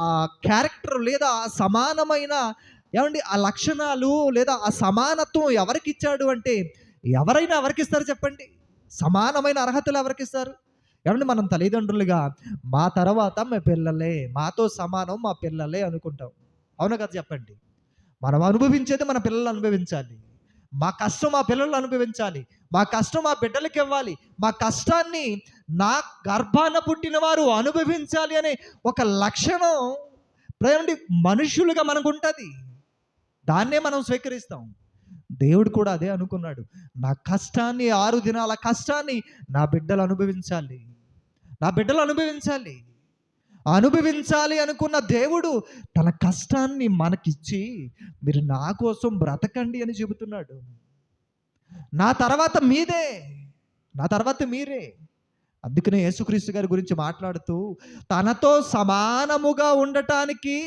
ఆ క్యారెక్టర్ లేదా ఆ సమానమైన ఏమండి ఆ లక్షణాలు లేదా ఆ సమానత్వం ఎవరికి ఇచ్చాడు అంటే, ఎవరైనా ఎవరికి ఇస్తారు చెప్పండి? సమానమైన అర్హతలు ఎవరికి ఇస్తారు? ఏమండి మనం తల్లిదండ్రులుగా మా తర్వాత మా పిల్లలే, మాతో సమానం మా పిల్లలే అనుకుంటాం. అవునా కదా చెప్పండి? మనం అనుభవించేది మన పిల్లలు అనుభవించాలి. మా కష్టం మా పిల్లలు అనుభవించాలి. మా కష్టం మా బిడ్డలకి ఇవ్వాలి. మా కష్టాన్ని నా గర్భాన పుట్టిన వారు అనుభవించాలి అనే ఒక లక్షణం ఏమండి మనుషులుగా మనకు ఉంటుంది. దాన్నే మనం స్వీకరిస్తాం. దేవుడు కూడా అదే అనుకున్నాడు. నా కష్టాన్ని, 6 దినాల కష్టాన్ని నా బిడ్డలు అనుభవించాలి, నా బిడ్డలు అనుభవించాలి. అనుభవించాలి అనుకున్న దేవుడు తన కష్టాన్ని మనకిచ్చి, మీరు నా కోసం బ్రతకండి అని చెబుతున్నాడు. నా తర్వాత మీదే, నా తర్వాత మీరే. అందుకనే యేసుక్రీస్తు గారి గురించి మాట్లాడుతూ తనతో సమానముగా ఉండటానికి,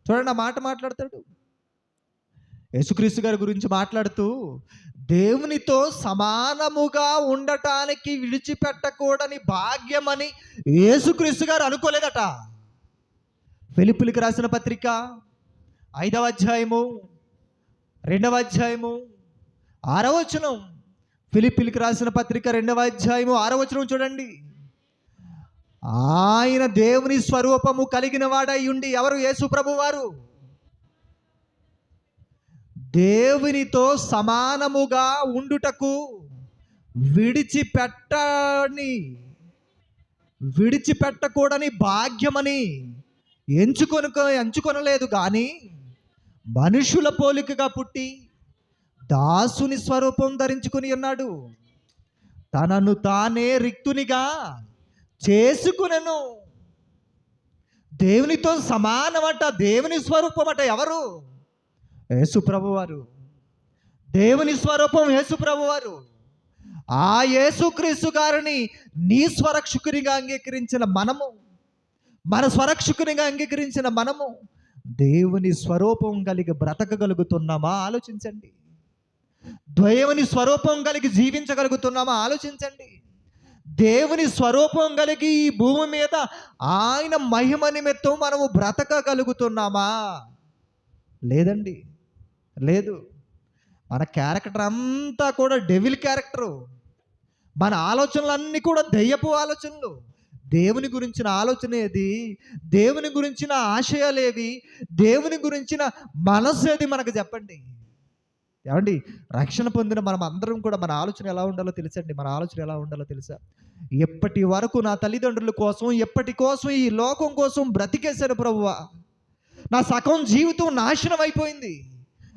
చూడండి ఆ మాట మాట్లాడతాడు. యేసుక్రీస్తు గారి గురించి మాట్లాడుతూ దేవునితో సమానముగా ఉండటానికి విడిచిపెట్టకూడని భాగ్యమని యేసుక్రీస్తు గారు అనుకోలేదట. ఫిలిప్పీయులకు రాసిన పత్రిక 5వ అధ్యాయము 2వ అధ్యాయము 6వ వచనం. ఫిలిప్పీయులకు రాసిన పత్రిక 2వ అధ్యాయము 6వ వచనం చూడండి. ఆయన దేవుని స్వరూపము కలిగిన వాడై ఉండి, ఎవరు? యేసు ప్రభు వారు. దేవునితో సమానముగా ఉండుటకు విడిచిపెట్టకూడని భాగ్యమని ఎంచుకొనలేదు కానీ, మనుషుల పోలికగా పుట్టి దాసుని స్వరూపం ధరించుకుని ఉన్నాడు. తనను తానే రిక్తునిగా చేసుకునెను. దేవునితో సమానమట, దేవుని స్వరూపం అట. ఎవరు? యేసు ప్రభువారు. దేవుని స్వరూపం యేసు ప్రభువారు. ఆ యేసుక్రీస్తు గారిని నీ స్వరక్షకునిగా అంగీకరించిన మనము, మన స్వరక్షకునిగా అంగీకరించిన మనము దేవుని స్వరూపం కలిగి బ్రతకగలుగుతున్నామా? ఆలోచించండి. దేవుని స్వరూపం కలిగి జీవించగలుగుతున్నామా? ఆలోచించండి. దేవుని స్వరూపం కలిగి ఈ భూమి మీద ఆయన మహిమ నిమిత్తం మనము బ్రతకగలుగుతున్నామా? లేదండి, లేదు. మన క్యారెక్టర్ అంతా కూడా డెవిల్ క్యారెక్టరు. మన ఆలోచనలన్నీ కూడా దెయ్యపు ఆలోచనలు. దేవుని గురించిన ఆలోచన ఏది? దేవుని గురించిన ఆశయాలు ఏవి? దేవుని గురించిన మనసు ఏది? మనకు చెప్పండి. ఏమండి, రక్షణ పొందిన మనం అందరం కూడా మన ఆలోచన ఎలా ఉండాలో తెలుసండి. మన ఆలోచన ఎలా ఉండాలో తెలుసా? ఎప్పటి వరకు నా తల్లిదండ్రుల కోసం, ఎప్పటి కోసం ఈ లోకం కోసం బ్రతికేశాను ప్రభువా. నా సగం జీవితం నాశనం అయిపోయింది.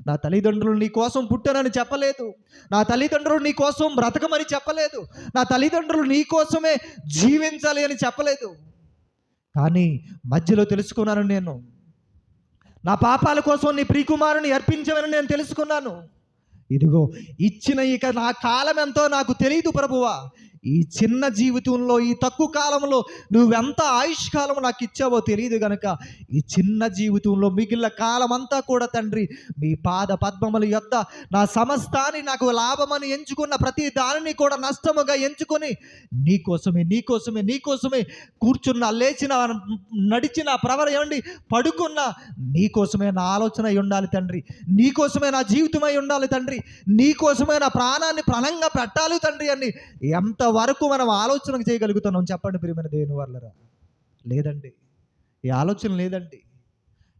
నా తల్లిదండ్రులు నీ కోసం పుట్టానని చెప్పలేదు. నా తల్లిదండ్రులు నీ కోసం బ్రతకమని చెప్పలేదు. నా తల్లిదండ్రులు నీ కోసమే జీవించాలి అని చెప్పలేదు. కానీ మధ్యలో తెలుసుకున్నాను నేను, నా పాపాల కోసం నీ ప్రియకుమారుని అర్పించమని నేను తెలుసుకున్నాను. ఇదిగో ఇచ్చిన ఇక నా కాలం ఎంతో నాకు తెలియదు ప్రభువా. ఈ చిన్న జీవితంలో, ఈ తక్కువ కాలంలో నువ్వెంత ఆయుష్కాలం నాకు ఇచ్చావో తెలియదు గనక ఈ చిన్న జీవితంలో మిగిలిన కాలం అంతా కూడా తండ్రి మీ పాద పద్మముల యొద్ద నా సమస్తాన్ని నాకు లాభమని ఎంచుకున్న ప్రతి దానిని కూడా నష్టముగా ఎంచుకొని నీకోసమే నీకోసమే నీకోసమే కూర్చున్న, లేచిన, నడిచిన, ఏమండి పడుకున్న నీకోసమే నా ఆలోచన అయి ఉండాలి తండ్రి. నీకోసమే నా జీవితమై ఉండాలి తండ్రి. నీకోసమే నా ప్రాణాన్ని ప్రణంగా పెట్టాలి తండ్రి అని ఎంత వరకు మనం ఆలోచన చేయగలుగుతున్నాం చెప్పండి ప్రియమైన దేవుని వాళ్ళరా? లేదండి, ఈ ఆలోచన లేదండి.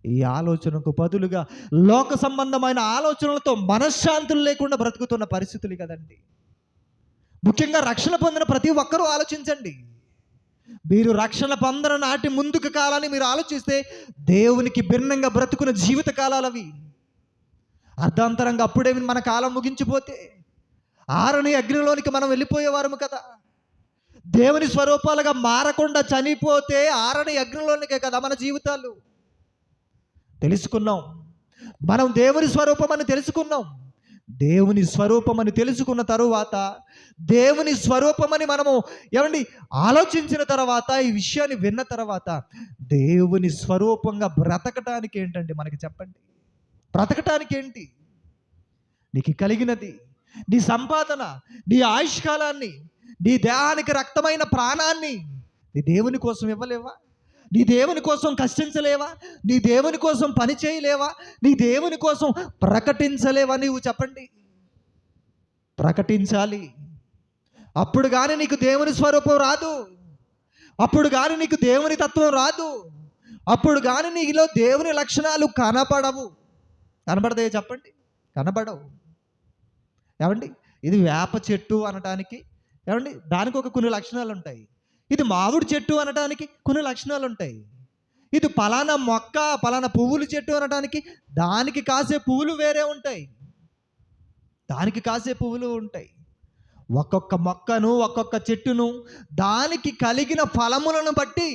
ఈ ఆలోచనకు బదులుగా లోక సంబంధమైన ఆలోచనలతో మనశ్శాంతులు లేకుండా బ్రతుకుతున్న పరిస్థితులు కదండి. ముఖ్యంగా రక్షణ పొందిన ప్రతి ఒక్కరూ ఆలోచించండి. మీరు రక్షణ పొందిన నాటి ముందుకు కాలాన్ని మీరు ఆలోచిస్తే దేవునికి భిన్నంగా బ్రతుకున్న జీవిత కాలాలు అవి. అర్ధాంతరంగా అప్పుడే మన కాలం ముగించిపోతే ఆరని అగ్నిలోనికి మనం వెళ్ళిపోయేవారము కదా. దేవుని స్వరూపాలుగా మారకుండా చనిపోతే ఆరని అగ్నిలోనికే కదా మన జీవితాలు. తెలుసుకున్నాం, మనం దేవుని స్వరూపం అని తెలుసుకున్నాం. దేవుని స్వరూపం అని తెలుసుకున్న తరువాత, దేవుని స్వరూపమని మనము ఏమండి ఆలోచించిన తర్వాత, ఈ విషయాన్ని విన్న తర్వాత దేవుని స్వరూపంగా బ్రతకటానికి ఏంటండి మనకి చెప్పండి? బ్రతకటానికి ఏంటి? నీకు కలిగినది, నీ సంపాదన, నీ ఆయుష్కాలాన్ని, నీ దేహానికి రక్తమైన ప్రాణాన్ని నీ దేవుని కోసం ఇవ్వలేవా? నీ దేవుని కోసం కష్టించలేవా? నీ దేవుని కోసం పని చేయలేవా? నీ దేవుని కోసం ప్రకటించలేవా? నీవు చెప్పండి. ప్రకటించాలి. అప్పుడు కానీ నీకు దేవుని స్వరూపం రాదు. అప్పుడు కానీ నీకు దేవుని తత్వం రాదు. అప్పుడు కానీ నీలో దేవుని లక్షణాలు కనపడవు. కనపడతాయో చెప్పండి? కనపడవు. ఏమండి, ఇది వేప చెట్టు అనటానికి ఏమండి దానికి కొన్ని లక్షణాలు ఉంటాయి. ఇది మామిడి చెట్టు అనటానికి కొన్ని లక్షణాలు ఉంటాయి. ఇది పలానా మొక్క, పలానా పువ్వుల చెట్టు అనటానికి దానికి కాసే పువ్వులు వేరే ఉంటాయి. దానికి కాసే పువ్వులు ఉంటాయి. ఒక్కొక్క మొక్కను, ఒక్కొక్క చెట్టును, దానికి కలిగిన ఫలములను బట్టి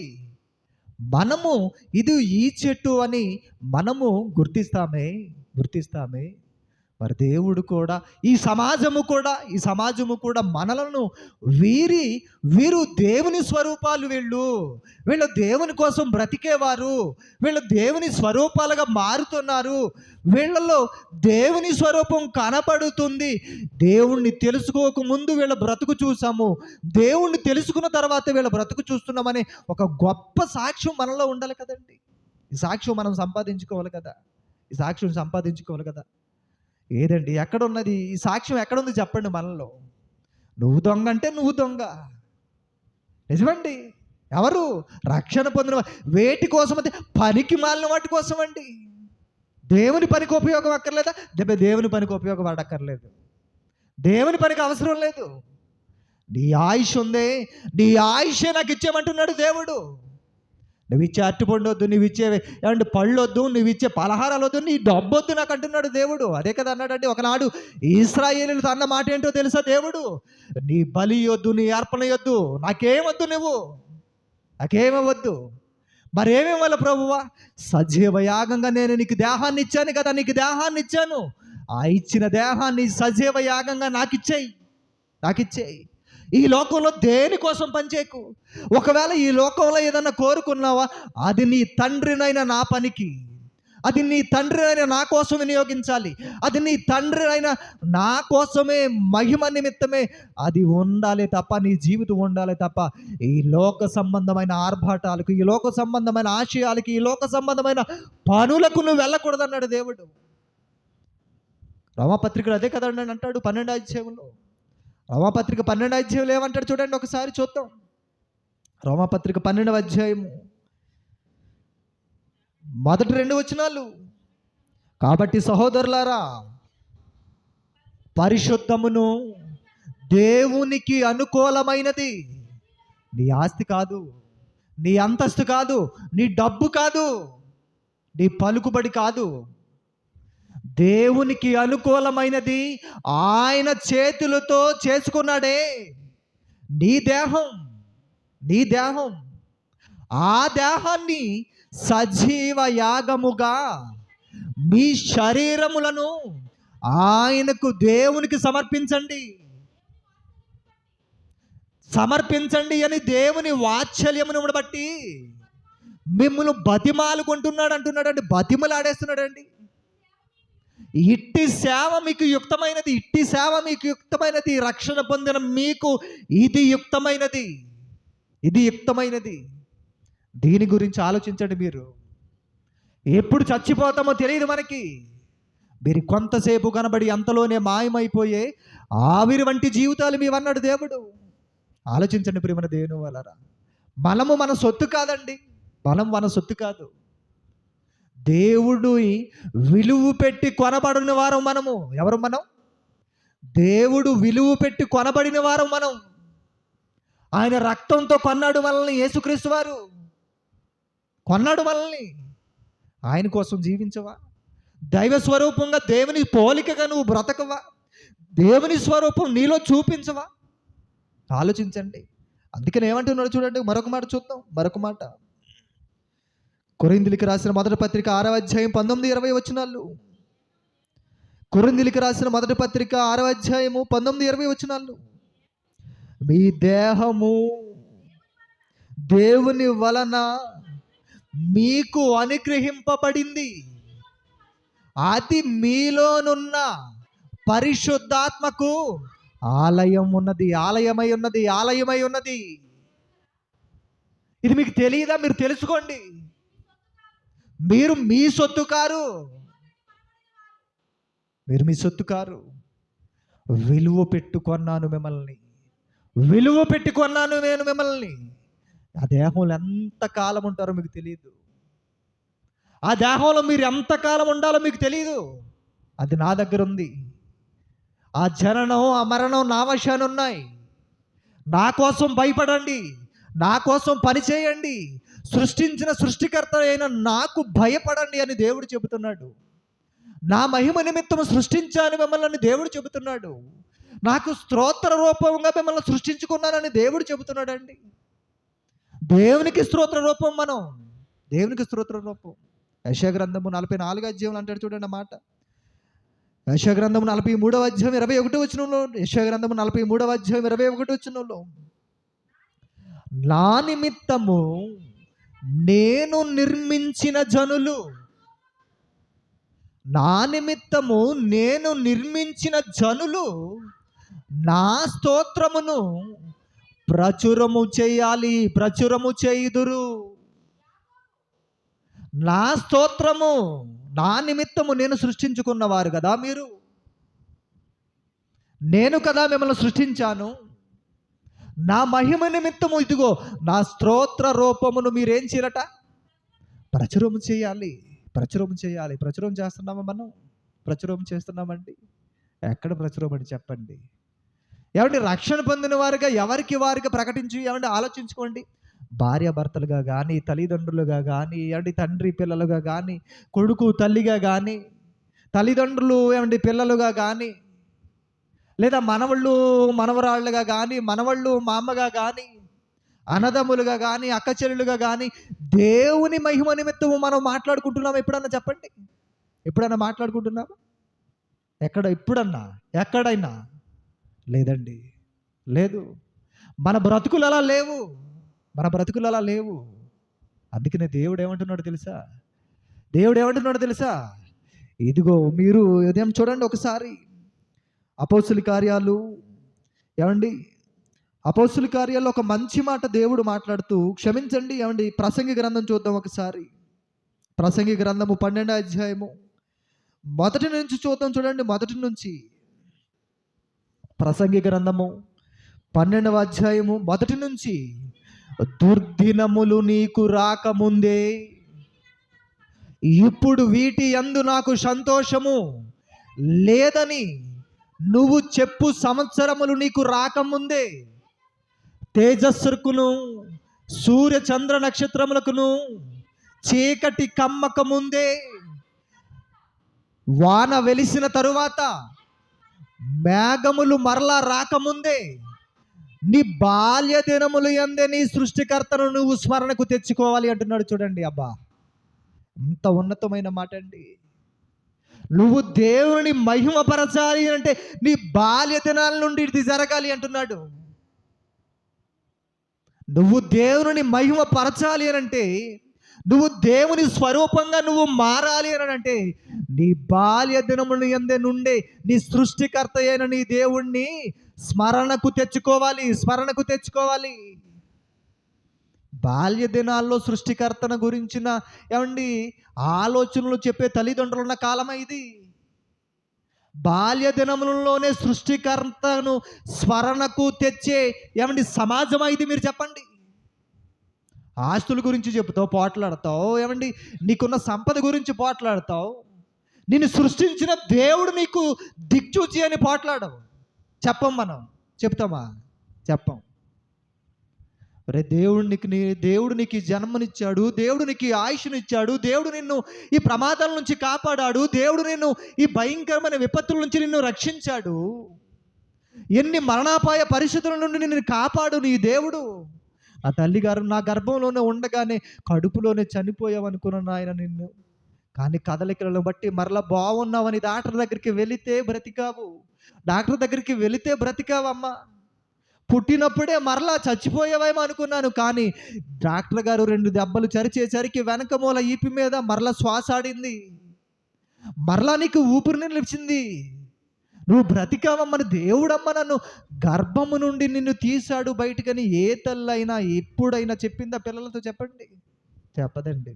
మనము ఇది ఈ చెట్టు అని మనము గుర్తిస్తామే. మరి దేవుడు కూడా, ఈ సమాజము కూడా మనలను వీరు దేవుని స్వరూపాలు, వీళ్ళు దేవుని కోసం బ్రతికేవారు, వీళ్ళు దేవుని స్వరూపాలుగా మారుతున్నారు, వీళ్ళలో దేవుని స్వరూపం కనపడుతుంది. దేవుణ్ణి తెలుసుకోక ముందు వీళ్ళ బ్రతుకు చూసాము, దేవుణ్ణి తెలుసుకున్న తర్వాత వీళ్ళ బ్రతుకు చూస్తున్నామని ఒక గొప్ప సాక్ష్యం మనలో ఉండాలి కదండి. ఈ సాక్ష్యం మనం సంపాదించుకోవాలి కదా. ఏదండి, ఎక్కడున్నది ఈ సాక్ష్యం? ఎక్కడుంది చెప్పండి మనలో? నువ్వు దొంగ అంటే నువ్వు దొంగ. నిజమండి. ఎవరు? రక్షణ పొందిన వేటి కోసం అంటే పనికి మాలిన వాటి కోసం అండి. దేవుని పనికి ఉపయోగం అక్కర్లేదా? దేవుని పనికి ఉపయోగపడక్కర్లేదు. దేవుని పనికి అవసరం లేదు. నీ ఆయుష్ ఉందే, నీ ఆయుషే నాకు ఇచ్చేయమంటున్నాడు దేవుడు. నువ్వు ఇచ్చే అరటిపండు వద్దు, నువ్వు ఇచ్చే ఏమంటే పళ్ళు వద్దు, నువ్వు ఇచ్చే పలహారాలు వద్దు, నీ డబ్బు వద్దు నాకు అంటున్నాడు దేవుడు. అదే కదా అన్నాడండి ఒకనాడు ఇశ్రాయేలీయులతో అన్న మాట ఏంటో తెలుసా? దేవుడు, నీ బలి వద్దు, నీ అర్పణ వద్దు, నాకేమొద్దు, నాకేమవద్దు. మరేమేమల్ల ప్రభువా? సజీవ యాగంగా నేను నీకు దేహాన్ని ఇచ్చాను కదా, నీకు దేహాన్ని ఇచ్చాను. ఆ ఇచ్చిన దేహాన్ని సజీవ యాగంగా నాకు ఇచ్చేయి. ఈ లోకంలో దేనికోసం పనిచేయకు. ఒకవేళ ఈ లోకంలో ఏదన్నా కోరుకున్నావా, అది నీ తండ్రినైన నా పనికి, అది నీ తండ్రినైన నా కోసం వినియోగించాలి, అది నీ తండ్రినైన నా కోసమే, మహిమ నిమిత్తమే అది ఉండాలి తప్ప, నీ జీవితం ఉండాలి తప్ప ఈ లోక సంబంధమైన ఆర్భాటాలకు, ఈ లోక సంబంధమైన ఆశయాలకి, ఈ లోక సంబంధమైన పనులకు నువ్వు వెళ్ళకూడదన్నాడు దేవుడు. రోమాపత్రికలు అదే కదండి అంటాడు 12వ అధ్యాయంలో. రోమాపత్రిక 12వ అధ్యాయంలో ఏమంటాడు చూడండి, ఒకసారి చూద్దాం. రోమాపత్రిక 12వ అధ్యాయము మొదటి 2 వచనాలు. కాబట్టి సహోదరులారా, పరిశుద్ధమును దేవునికి అనుకూలమైనది నీ ఆస్తి కాదు, నీ అంతస్తు కాదు, నీ డబ్బు కాదు, నీ పలుకుబడి కాదు. దేవునికి అనుకూలమైనది ఆయన చేతులతో చేసుకున్నాడే. నీ దేహం, నీ దేహం, ఆ దేహాన్ని సజీవ యాగముగా మీ శరీరములను ఆయనకు, దేవునికి సమర్పించండి. సమర్పించండి అని దేవుని వాత్సల్యమును బట్టి మిమ్మల్ని బతిమాలుకుంటున్నాడు అంటున్నాడండి. బతిమలాడేస్తున్నాడండి. ఇట్టి సేవ మీకు యుక్తమైనది, ఇట్టి సేవ మీకు యుక్తమైనది. రక్షణ పొందిన మీకు ఇది యుక్తమైనది, ఇది యుక్తమైనది. దీని గురించి ఆలోచించండి. మీరు ఎప్పుడు చచ్చిపోతామో తెలియదు మనకి. మీరు కొంతసేపు కనబడి అంతలోనే మాయమైపోయే ఆవిరి వంటి జీవితాలు మీవన్నాడు దేవుడు. ఆలోచించండి ప్రియమైన దేవుని వాళ్ళారా. బలము మన సొత్తు కాదండి. బలం మన సొత్తు కాదు. దేవుడు విలువ పెట్టి కొనబడిన వారం మనము. ఎవరు మనం? దేవుడు విలువ పెట్టి కొనబడిన వారం మనం. ఆయన రక్తంతో కొన్నాడు మనల్ని. యేసుక్రీస్తు వారు కొన్నాడు మనల్ని. ఆయన కోసం జీవించవా? దైవ స్వరూపంగా దేవుని పోలికగా నువ్వు బ్రతకవా? దేవుని స్వరూపం నీలో చూపించవా? ఆలోచించండి. అందుకని ఏమంటున్నాడు చూడండి. మరొక మాట చూద్దాం. మరొక మాట కొరింథీయులకు రాసిన మొదటి పత్రిక 6వ అధ్యాయం 19-20 వచనాలు. కొరింథీయులకు రాసిన మొదటి పత్రిక 6వ అధ్యాయము 19-20 వచనాలు. మీ దేహము దేవుని వలన మీకు అనుగ్రహింపబడింది. అది మీలోనున్న పరిశుద్ధాత్మకు ఆలయం ఉన్నది, ఆలయమై ఉన్నది, ఆలయమై ఉన్నది. ఇది మీకు తెలియదా? మీరు తెలుసుకోండి. మీరు మీ సొత్తు కారు. మీరు మీ సొత్తు కారు. విలువ పెట్టుకున్నాను మిమ్మల్ని, విలువ పెట్టుకున్నాను నేను మిమ్మల్ని. ఆ దేహంలో ఎంతకాలం ఉంటారో మీకు తెలియదు. ఆ దేహంలో మీరు ఎంతకాలం ఉండాలో మీకు తెలియదు. అది నా దగ్గర ఉంది. ఆ జననం, ఆ మరణం నా వశాన ఉన్నాయి. నా కోసం భయపడండి, నా కోసం పనిచేయండి, సృష్టించిన సృష్టికర్త అయిన నాకు భయపడండి అని దేవుడు చెబుతున్నాడు. నా మహిమ నిమిత్తం సృష్టించాను మిమ్మల్ని దేవుడు చెబుతున్నాడు. నాకు స్తోత్ర రూపంగా మిమ్మల్ని సృష్టించుకున్నానని దేవుడు చెబుతున్నాడండి. దేవునికి స్తోత్ర రూపం మనం. దేవునికి స్తోత్ర రూపం. యెషయా గ్రంథము 44వ అధ్యాయం అంటాడు చూడండి ఆ మాట. యెషయా గ్రంథము 43వ అధ్యాయం 21వ వచనంలో, యెషయా గ్రంథము 43వ అధ్యాయం 21వ వచనంలో, నా నిమిత్తము నేను నిర్మించిన జనులు, నా నిమిత్తము నేను నిర్మించిన జనులు నా స్తోత్రమును ప్రచురము చేయాలి, ప్రచురము చేయుదురు. నా స్తోత్రము, నా నిమిత్తము నేను సృష్టించుకున్నవారు కదా మీరు. నేను కదా మిమ్మల్ని సృష్టించాను. నా మహిమ నిమిత్తము ఇదిగో నా స్తోత్ర రూపమును మీరేం చేయాలట? ప్రచురం చేయాలి, ప్రచురం చేయాలి. ప్రచురం చేస్తున్నామా మనం? ప్రచురం చేస్తున్నామండి. ఎక్కడ ప్రచురం అని చెప్పండి. ఏమంటే రక్షణ పొందిన వారుగా ఎవరికి వారికి ప్రకటించి ఏమంటే ఆలోచించుకోండి. భార్యాభర్తలుగా కానీ, తల్లిదండ్రులుగా కానీ, ఏమంటే తండ్రి పిల్లలుగా కానీ, కొడుకు తల్లిగా కానీ, తల్లిదండ్రులు ఏమంటే పిల్లలుగా కానీ, లేదా మనవళ్ళు మనవరాళ్ళుగా కానీ, మనవళ్ళు మా అమ్మగా కానీ, అన్నదమ్ములుగా కానీ, అక్క చెల్లెలుగా కానీ, దేవుని మహిమ నిమిత్తము మనం మాట్లాడుకుంటున్నాం. ఎప్పుడన్నా చెప్పండి, ఎప్పుడన్నా మాట్లాడుకుంటున్నామా? ఎక్కడ? ఎప్పుడన్నా? ఎక్కడైనా? లేదండి, లేదు. మన బ్రతుకులు అలా లేవు, మన బ్రతుకులు అలా లేవు. అందుకనే దేవుడు ఏమంటున్నాడు తెలుసా? దేవుడు ఏమంటున్నాడు తెలుసా? ఇదిగో మీరు ఉదయం చూడండి ఒకసారి అపోస్తుల కార్యాలు, ఏమండి అపోస్తుల కార్యాల్లో ఒక మంచి మాట దేవుడు మాట్లాడుతూ, క్షమించండి ఏమండి ప్రసంగి గ్రంథం చూద్దాం ఒకసారి. ప్రసంగి గ్రంథము 12వ అధ్యాయము మొదటి నుంచి చూద్దాం చూడండి. మొదటి నుంచి ప్రసంగి గ్రంథము 12వ అధ్యాయము మొదటి నుంచి. దుర్దినములు నీకు రాకముందే ఇప్పుడు వీటి యందు నాకు సంతోషము లేదని నువ్వు చెప్పు సంవత్సరములు నీకు రాకముందే, తేజస్సుకును సూర్య చంద్ర నక్షత్రములకును చీకటి కమ్మక ముందే వాన వెలిసిన తరువాత మేఘములు మరలా రాకముందే నీ బాల్య దినములు యందే నీ సృష్టికర్తను నువ్వు స్మరణకు తెచ్చుకోవాలి అంటున్నాడు. చూడండి, అబ్బా, అంత ఉన్నతమైన మాట అండి. నువ్వు దేవుని మహిమపరచాలి అంటే నీ బాల్య దినాల నుండి ఇది జరగాలి అంటున్నాడు. నువ్వు దేవుని మహిమపరచాలి అని అంటే, నువ్వు దేవుని స్వరూపంగా నువ్వు మారాలి అని అంటే, నీ బాల్య దినముల యందే నుండే నీ సృష్టికర్త అయిన నీ దేవుణ్ణి స్మరణకు తెచ్చుకోవాలి, స్మరణకు తెచ్చుకోవాలి. బాల్య దినాల్లో సృష్టికర్తను గురించిన ఏమండి ఆలోచనలు చెప్పే తల్లిదండ్రులు ఉన్న కాలమే ఇది. బాల్య దినములలోనే సృష్టికర్తను స్మరణకు తెచ్చే ఏమండి సమాజమా ఇది? మీరు చెప్పండి. ఆస్తుల గురించి చెబుతావు, పోట్లాడతావు, ఏమండి నీకున్న సంపద గురించి పోట్లాడతావు, నిన్ను సృష్టించిన దేవుడు నీకు దిక్చూచి అని పోట్లాడవు. చెప్పం, మనం చెప్తామా? చెప్పం. రే, దేవుడు నీకు ఈ జన్మనిచ్చాడు, దేవుడు నీకు ఈ ఆయుష్నిచ్చాడు, దేవుడు నిన్ను ఈ ప్రమాదాల నుంచి కాపాడాడు, దేవుడు నిన్ను ఈ భయంకరమైన విపత్తుల నుంచి నిన్ను రక్షించాడు, ఎన్ని మరణాపాయ పరిస్థితుల నుండి నిన్ను కాపాడు నీ దేవుడు. ఆ తల్లిగారు నా గర్భంలోనే ఉండగానే కడుపులోనే చనిపోయావు అనుకున్నాను ఆయన నిన్ను, కానీ కదలికలను బట్టి మరలా బాగున్నావని డాక్టర్ దగ్గరికి వెళితే బ్రతికావు, డాక్టర్ దగ్గరికి వెళితే బ్రతికావమ్మా. పుట్టినప్పుడే మరలా చచ్చిపోయావేమో అనుకున్నాను, కానీ డాక్టర్ గారు 2 దెబ్బలు చరిచేసరికి వెనక మూల ఈపి మీద మరలా శ్వాస ఆడింది, మరలా నీకు ఊపిరి నిలిచింది, నువ్వు బ్రతికావమ్మని దేవుడమ్మ నన్ను గర్భము నుండి నిన్ను తీశాడు బయటకని ఏ తల్లైనా ఎప్పుడైనా చెప్పిందా పిల్లలతో? చెప్పండి. చెప్పదండి,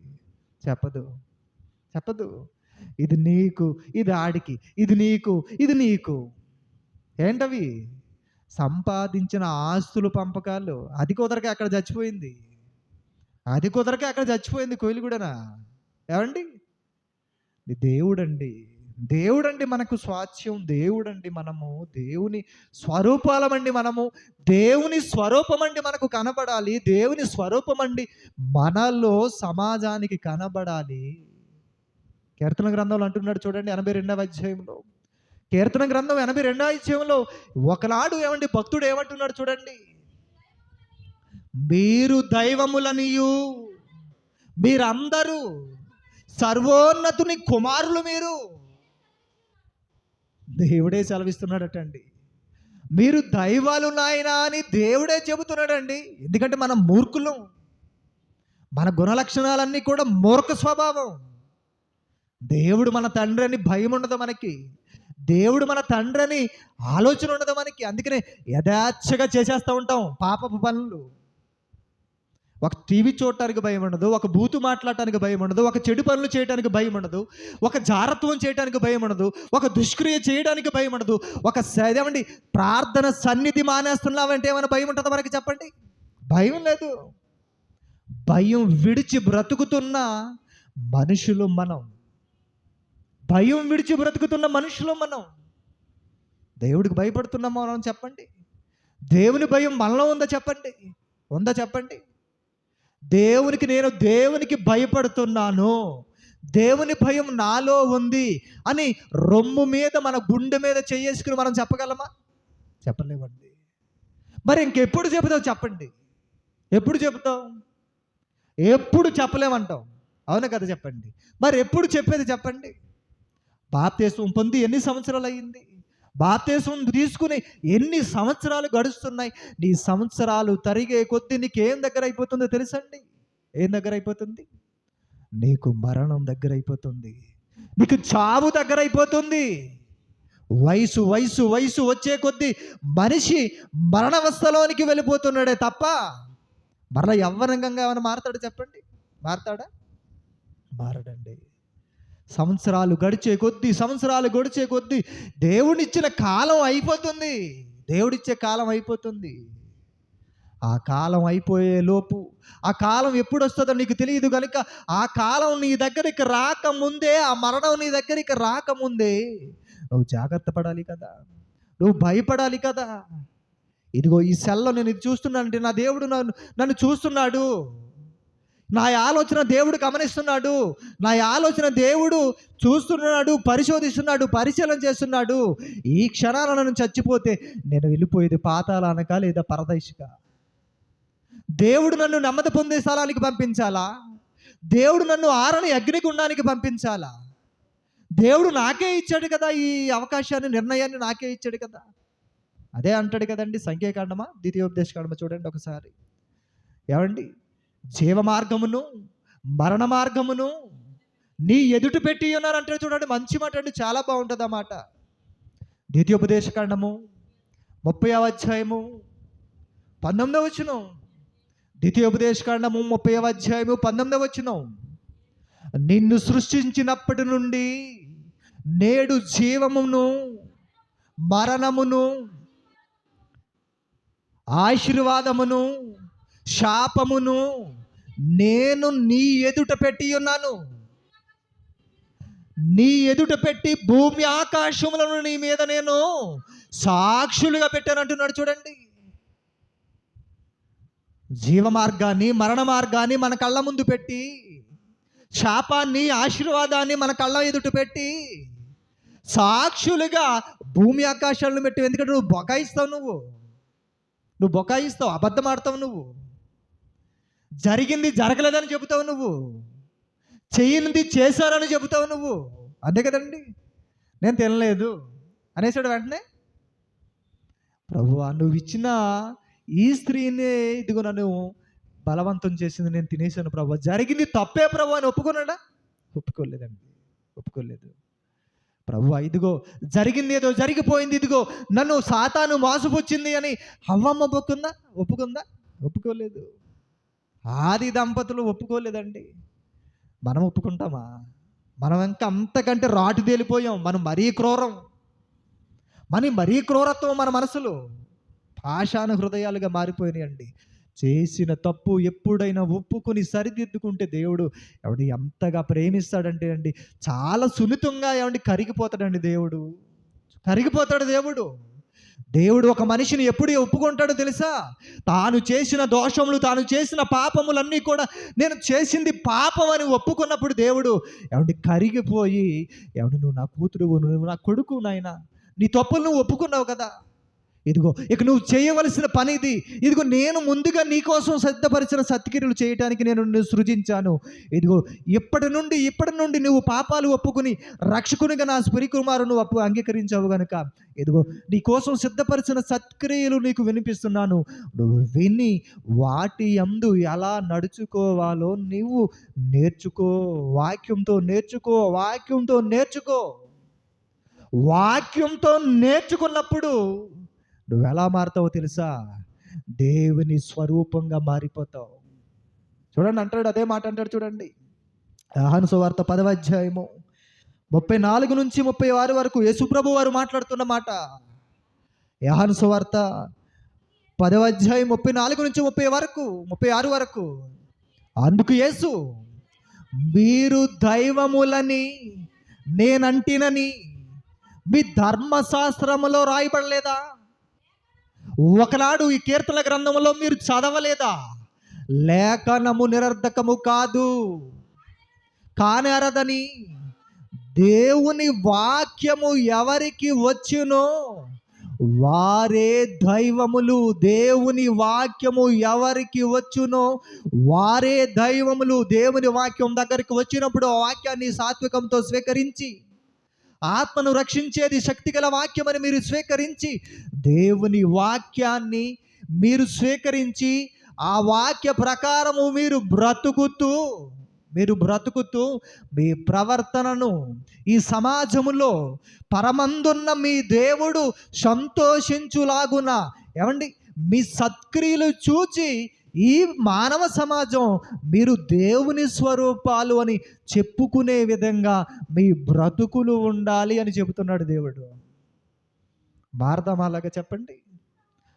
చెప్పదు, చెప్పదు. ఇది నీకు, ఇది ఆడికి, ఇది నీకు, ఇది నీకు. ఏంటవి? సంపాదించిన ఆస్తులు పంపకాలు. అది కుదరక అక్కడ చచ్చిపోయింది, అది కుదరక అక్కడ చచ్చిపోయింది కోయిలు కూడానా. ఏమండి? దేవుడండి, దేవుడండి మనకు స్వాస్థ్యం, దేవుడండి మనము, దేవుని స్వరూపాలమండి మనము, దేవుని స్వరూపమండి మనకు కనబడాలి, దేవుని స్వరూపమండి మనలో సమాజానికి కనబడాలి. కీర్తన గ్రంథంలో అంటున్నాడు చూడండి, 82వ అధ్యాయంలో, కీర్తన గ్రంథం 82వ అధ్యాయంలో ఒకనాడు ఏమండి భక్తుడు ఏమంటున్నాడు చూడండి, మీరు దైవములనియు, మీరందరూ సర్వోన్నతుని కుమారులు మీరు. దేవుడే సెలవిస్తున్నాడటండి. మీరు దైవాలు నాయనా అని దేవుడే చెబుతున్నాడండి. ఎందుకంటే మనం మూర్ఖులం, మన గుణలక్షణాలన్నీ కూడా మూర్ఖ స్వభావం. దేవుడు మన తండ్రి అని భయం ఉండదు మనకి, దేవుడు మన తండ్రి అని ఆలోచన ఉండదు మనకి. అందుకనే యథాచ్ఛగా చేసేస్తూ ఉంటాం పాపపు పనులు. ఒక టీవీ చూడటానికి భయం ఉండదు, ఒక బూతు మాట్లాడటానికి భయం ఉండదు, ఒక చెడు పనులు చేయడానికి భయం ఉండదు, ఒక జారత్వం చేయడానికి భయం ఉండదు, ఒక దుష్క్రియ చేయడానికి భయం ఉండదు, ఒక ఏమండి ప్రార్థన సన్నిధి మానేస్తున్నావంటే ఏమైనా భయం ఉంటుందా మనకి? చెప్పండి. భయం లేదు. భయం విడిచి బ్రతుకుతున్న మనుషులు మనం, భయం విడిచి బ్రతుకుతున్న మనుషులు మనం. దేవుడికి భయపడుతున్నామా మనం? చెప్పండి. దేవుని భయం మనలో ఉందా? చెప్పండి. ఉందా? చెప్పండి. నేను దేవునికి భయపడుతున్నాను, దేవుని భయం నాలో ఉంది అని రొమ్ము మీద, మన గుండె మీద చేసుకుని మనం చెప్పగలమా? చెప్పలేమండి. మరి ఇంకెప్పుడు చెబుతావు? చెప్పండి. ఎప్పుడు చెబుతావు? ఎప్పుడు చెప్పలేమంటావు, అవునా కదా? చెప్పండి. మరి ఎప్పుడు చెప్పేది చెప్పండి. బాప్తిస్మం పొంది ఎన్ని సంవత్సరాలు అయ్యింది? బాప్తిస్మం తీసుకుని ఎన్ని సంవత్సరాలు గడుస్తున్నాయి? నీ సంవత్సరాలు తరిగే కొద్దీ నీకేం దగ్గర అయిపోతుందో తెలుసండి? ఏం దగ్గర అయిపోతుంది? నీకు మరణం దగ్గర అయిపోతుంది, నీకు చావు దగ్గర అయిపోతుంది. వయసు వయసు వయసు వచ్చే కొద్దీ మనిషి మరణవస్థలోనికి వెళ్ళిపోతున్నాడే తప్ప మరలా యవ్వనంగా ఏమైనా మారతాడు? చెప్పండి. మారతాడా? మారడండి. సంవత్సరాలు గడిచే కొద్దీ దేవుడిచ్చిన కాలం అయిపోతుంది, దేవుడిచ్చే కాలం అయిపోతుంది. ఆ కాలం అయిపోయే లోపు, ఆ కాలం ఎప్పుడు వస్తుందో నీకు తెలియదు కనుక, ఆ కాలం నీ దగ్గరికి రాకముందే, ఆ మరణం నీ దగ్గరికి రాకముందే నువ్వు జాగ్రత్త పడాలి కదా, నువ్వు భయపడాలి కదా. ఇదిగో ఈ సెల్లో నేను ఇది చూస్తున్నానంటే నా దేవుడు నన్ను చూస్తున్నాడు. నా ఆలోచన దేవుడు గమనిస్తున్నాడు, నా ఆలోచన దేవుడు చూస్తున్నాడు, పరిశోధిస్తున్నాడు, పరిశీలన చేస్తున్నాడు. ఈ క్షణాన నన్ను చచ్చిపోతే నేను వెళ్ళిపోయేది పాతాళానక లేదా పరదైషిక? దేవుడు నన్ను నెమ్మది పొందే స్థలానికి పంపించాలా? దేవుడు నన్ను ఆరని అగ్నిగుండానికి పంపించాలా? దేవుడు నాకే ఇచ్చాడు కదా ఈ అవకాశాన్ని, నిర్ణయాన్ని నాకే ఇచ్చాడు కదా. అదే అంటాడు కదండి, సంఖ్యాకాండమా ద్వితీయోపదేశకాండమా చూడండి ఒకసారి. ఏమండి, జీవ మార్గమును మరణ మార్గమును నీ ఎదుట పెట్టి ఉన్నారంటే చూడండి, మంచి మాట అండి, చాలా బాగుంటుంది ఆ మాట. ద్వితీయోపదేశకాండము 30వ అధ్యాయము 19వ వచనం. ద్వితీయోపదేశకాండము 30వ అధ్యాయము 19వ వచనం. నిన్ను సృష్టించినప్పటి నుండి నేడు జీవమును మరణమును ఆశీర్వాదమును శాపమును నేను నీ ఎదుట పెట్టి ఉన్నాను. నీ ఎదుట పెట్టి భూమి ఆకాశములను నీ మీద నేను సాక్షులుగా పెట్టాను అంటున్నాడు చూడండి. జీవ మార్గాన్ని మరణ మార్గాన్ని మన కళ్ళ ముందు పెట్టి, శాపాన్ని ఆశీర్వాదాన్ని మన కళ్ళ ఎదుట పెట్టి సాక్షులుగా భూమి ఆకాశాలను పెట్టి. ఎందుకంటే నువ్వు బొకాయిస్తావు, నువ్వు బొకాయిస్తావు, అబద్ధం ఆడతావు, నువ్వు జరిగింది జరగలేదని చెబుతావు, నువ్వు చెయ్యింది చేశారని చెబుతావు నువ్వు. అంతే కదండి, నేను తినలేదు అనేసాడు వెంటనే. ప్రభువా, నువ్వు ఇచ్చిన ఈ స్త్రీనే ఇదిగో నన్ను బలవంతం చేసింది, నేను తినేసాను ప్రభు, జరిగింది తప్పే ప్రభు అని ఒప్పుకున్నాడా? ఒప్పుకోలేదండి, ఒప్పుకోలేదు. ప్రభు ఇదిగో జరిగింది, ఏదో జరిగిపోయింది, ఇదిగో నన్ను సాతాను మోసపుచ్చింది అని హవ్వమ్మ ఒప్పుకుందా? ఒప్పుకోలేదు. ఆది దంపతులు ఒప్పుకోలేదండి. మనం ఒప్పుకుంటామా? మనం ఇంకా అంతకంటే రాటు తేలిపోయాం. మనం మరీ క్రూరం, మరీ క్రూరత్వం, మన మనసులు పాషాణ హృదయాలుగా మారిపోయినాయండి. చేసిన తప్పు ఎప్పుడైనా ఒప్పుకొని సరిదిద్దుకుంటే దేవుడు ఎంతగా ప్రేమిస్తాడంటే అండి, చాలా సున్నితంగా కరిగిపోతాడండి దేవుడు. దేవుడు ఒక మనిషిని ఎప్పుడు ఒప్పుకుంటాడో తెలుసా? తాను చేసిన దోషములు, తాను చేసిన పాపములన్నీ కూడా నేను చేసింది పాపం అని ఒప్పుకున్నప్పుడు దేవుడు కరిగిపోయి, నువ్వు నా కూతురు, నువ్వు నా కొడుకు, నాయన నీ తప్పులు నువ్వు ఒప్పుకున్నావు కదా, ఇదిగో ఇక నువ్వు చేయవలసిన పని ఇది, ఇదిగో నేను ముందుగా నీ కోసం సిద్ధపరిచిన సత్క్రియలు చేయటానికి నేను నిన్ను సృజించాను, ఇదిగో ఇప్పటి నుండి నువ్వు పాపాలు ఒప్పుకుని రక్షకునిగా నా స్పిరికుమారు నువ్వు అంగీకరించావు కనుక ఇదిగో నీ కోసం సిద్ధపరిచిన సత్క్రియలు నీకు వినిపిస్తున్నాను, నువ్వు విని వాటి యందు ఎలా నడుచుకోవాలో నీవు నేర్చుకో. వాక్యంతో నేర్చుకున్నప్పుడు నువ్వు ఎలా మారుతావో తెలుసా? దేవుని స్వరూపంగా మారిపోతావు. చూడండి అంటాడు, అదే మాట అంటాడు చూడండి. యోహాను సువార్త 10వ అధ్యాయము 34 నుంచి 36 వరకు యేసుప్రభు వారు మాట్లాడుతున్న మాట. యోహాను సువార్త 10వ అధ్యాయం 34 నుంచి 36 వరకు. అందుకు యేసు, మీరు దైవములని నేనంటినని మీ ధర్మశాస్త్రములో రాయబడలేదా? ఒకనాడు ఈ కీర్తన గ్రంథంలో మీరు చదవలేదా? లేఖనము నిరర్ధకము కాదు కానేరదని దేవుని వాక్యము ఎవరికి వచ్చునో వారే దైవములు. దేవుని వాక్యము ఎవరికి వచ్చునో వారే దైవములు. దేవుని వాక్యం దగ్గరికి వచ్చినప్పుడు ఆ వాక్యాన్ని సాత్వికంతో స్వీకరించి, ఆత్మను రక్షించేది శక్తిగల వాక్యమని మీరు స్వీకరించి, దేవుని వాక్యాన్ని మీరు స్వీకరించి ఆ వాక్య ప్రకారము మీరు బ్రతుకుతూ మీ ప్రవర్తనను ఈ సమాజములో పరమందున్న మీ దేవుడు సంతోషించులాగున మీ సత్క్రియలు చూచి ఈ మానవ సమాజం మీరు దేవుని స్వరూపాలు అని చెప్పుకునే విధంగా మీ బ్రతుకులు ఉండాలి అని చెబుతున్నాడు దేవుడు. మారదామా? అలాగా చెప్పండి.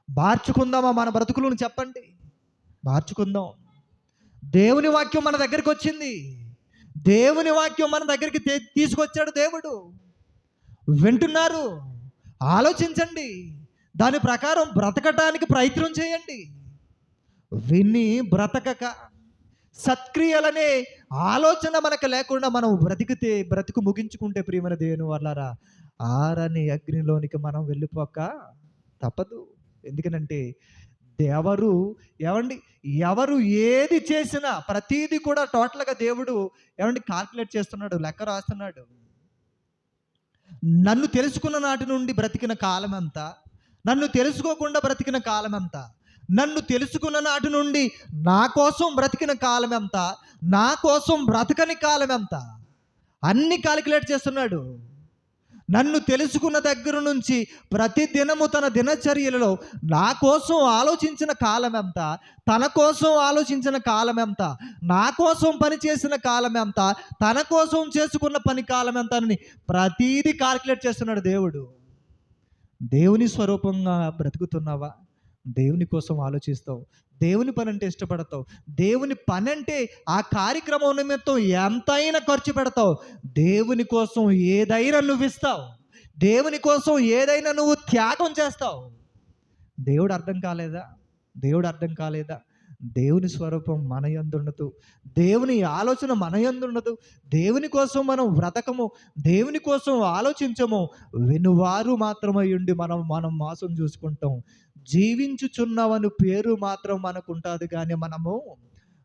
మార్చుకుందామా మన బ్రతుకులను? చెప్పండి, మార్చుకుందాం. దేవుని వాక్యం మన దగ్గరికి వచ్చింది, దేవుని వాక్యం మన దగ్గరికి తీసుకొచ్చాడు దేవుడు. వింటున్నారు, ఆలోచించండి, దాని ప్రకారం బ్రతకటానికి ప్రయత్నం చేయండి. విని బ్రతకక సత్క్రియలనే ఆలోచన మనకు లేకుండా మనం బ్రతికితే, బ్రతుకు ముగించుకుంటే ప్రియమైన దేవుని వాళ్ళారా, ఆరని అగ్నిలోనికి మనం వెళ్ళిపోక తప్పదు. ఎందుకనంటే ఎవరు ఏవండి ఎవరు ఏది చేసినా ప్రతీది కూడా టోటల్‌గా దేవుడు కాలిక్యులేట్ చేస్తున్నాడు, లెక్క రాస్తున్నాడు. నన్ను తెలుసుకున్న నాటి నుండి బ్రతికిన కాలమెంత, నన్ను తెలుసుకోకుండా బ్రతికిన కాలమెంత, నన్ను తెలుసుకున్న నాటి నుండి నా కోసం బ్రతికిన కాలమెంత, నా కోసం బ్రతకని కాలమెంత, అన్నీ కాలిక్యులేట్ చేస్తున్నాడు. నన్ను తెలుసుకున్న దగ్గర నుంచి ప్రతి దినము తన దినచర్యలలో నా కోసం ఆలోచించిన కాలం ఎంత, తన కోసం ఆలోచించిన కాలం ఎంత, నా కోసం పని చేసిన కాలం ఎంత, తన కోసం చేసుకున్న పని కాలం ఎంత అని ప్రతీది కాలిక్యులేట్ చేస్తున్నాడు దేవుడు. దేవుని స్వరూపంగా బ్రతుకుతున్నావా? దేవుని కోసం ఆలోచిస్తావు, దేవుని పని అంటే ఇష్టపడతావు, దేవుని పని అంటే ఆ కార్యక్రమం నిమిత్తం ఎంతైనా ఖర్చు పెడతావు, దేవుని కోసం ఏదైనా నువ్వు ఇస్తావు, దేవుని కోసం ఏదైనా నువ్వు త్యాగం చేస్తావు. దేవుడు అర్థం కాలేదా? దేవుడు అర్థం కాలేదా? దేవుని స్వరూపం మన యందు ఉండదు, దేవుని ఆలోచన మన యందు ఉండదు, దేవుని కోసం మనం బ్రతకము, దేవుని కోసం ఆలోచించము, వినువారు మాత్రమై ఉండి మనం మనం మోసం చూసుకుంటాం. జీవించుచున్నావని పేరు మాత్రం మనకు ఉంటుంది, కానీ మనము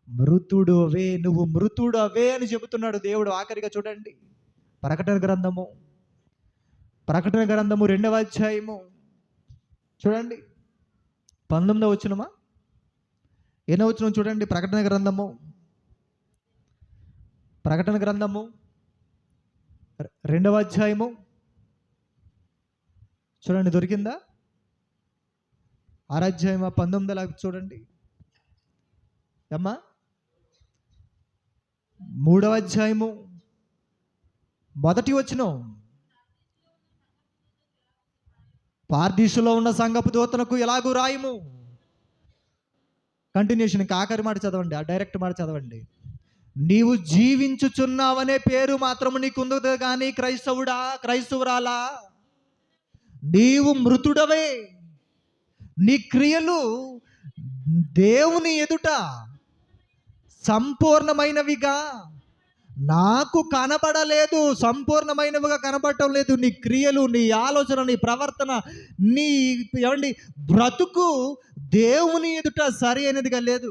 మృతుడు అవే, నువ్వు మృతుడు అవే అని చెబుతున్నాడు దేవుడు. ఆఖరిగా చూడండి, ప్రకటన గ్రంథము 2వ అధ్యాయము చూడండి, 19వ వచనమా, ఎన్నో వచనం చూడండి. ప్రకటన గ్రంథము 2వ అధ్యాయము చూడండి, దొరికిందా? 6వ అధ్యాయమా 19 చూడండి అమ్మా. 3వ అధ్యాయము 1వ వచనం, పార్దీసులో ఉన్న సంఘపు దూతలకు ఎలాగూ రాయము. కంటిన్యూషన్, ఆఖరి మాట చదవండి, ఆ డైరెక్ట్ మాట చదవండి. నీవు జీవించుచున్నావనే పేరు మాత్రము నీకుందదు, కానీ క్రైస్తవుడా, క్రైస్తవురాలా, నీవు మృతుడవే. నీ క్రియలు దేవుని ఎదుట సంపూర్ణమైనవిగా నాకు కనబడలేదు, సంపూర్ణమైనవిగా కనబడటం లేదు. నీ క్రియలు, నీ ఆలోచన, నీ ప్రవర్తన, నీ బ్రతుకు దేవుని ఎదుట సరి అయినదిగా లేదు.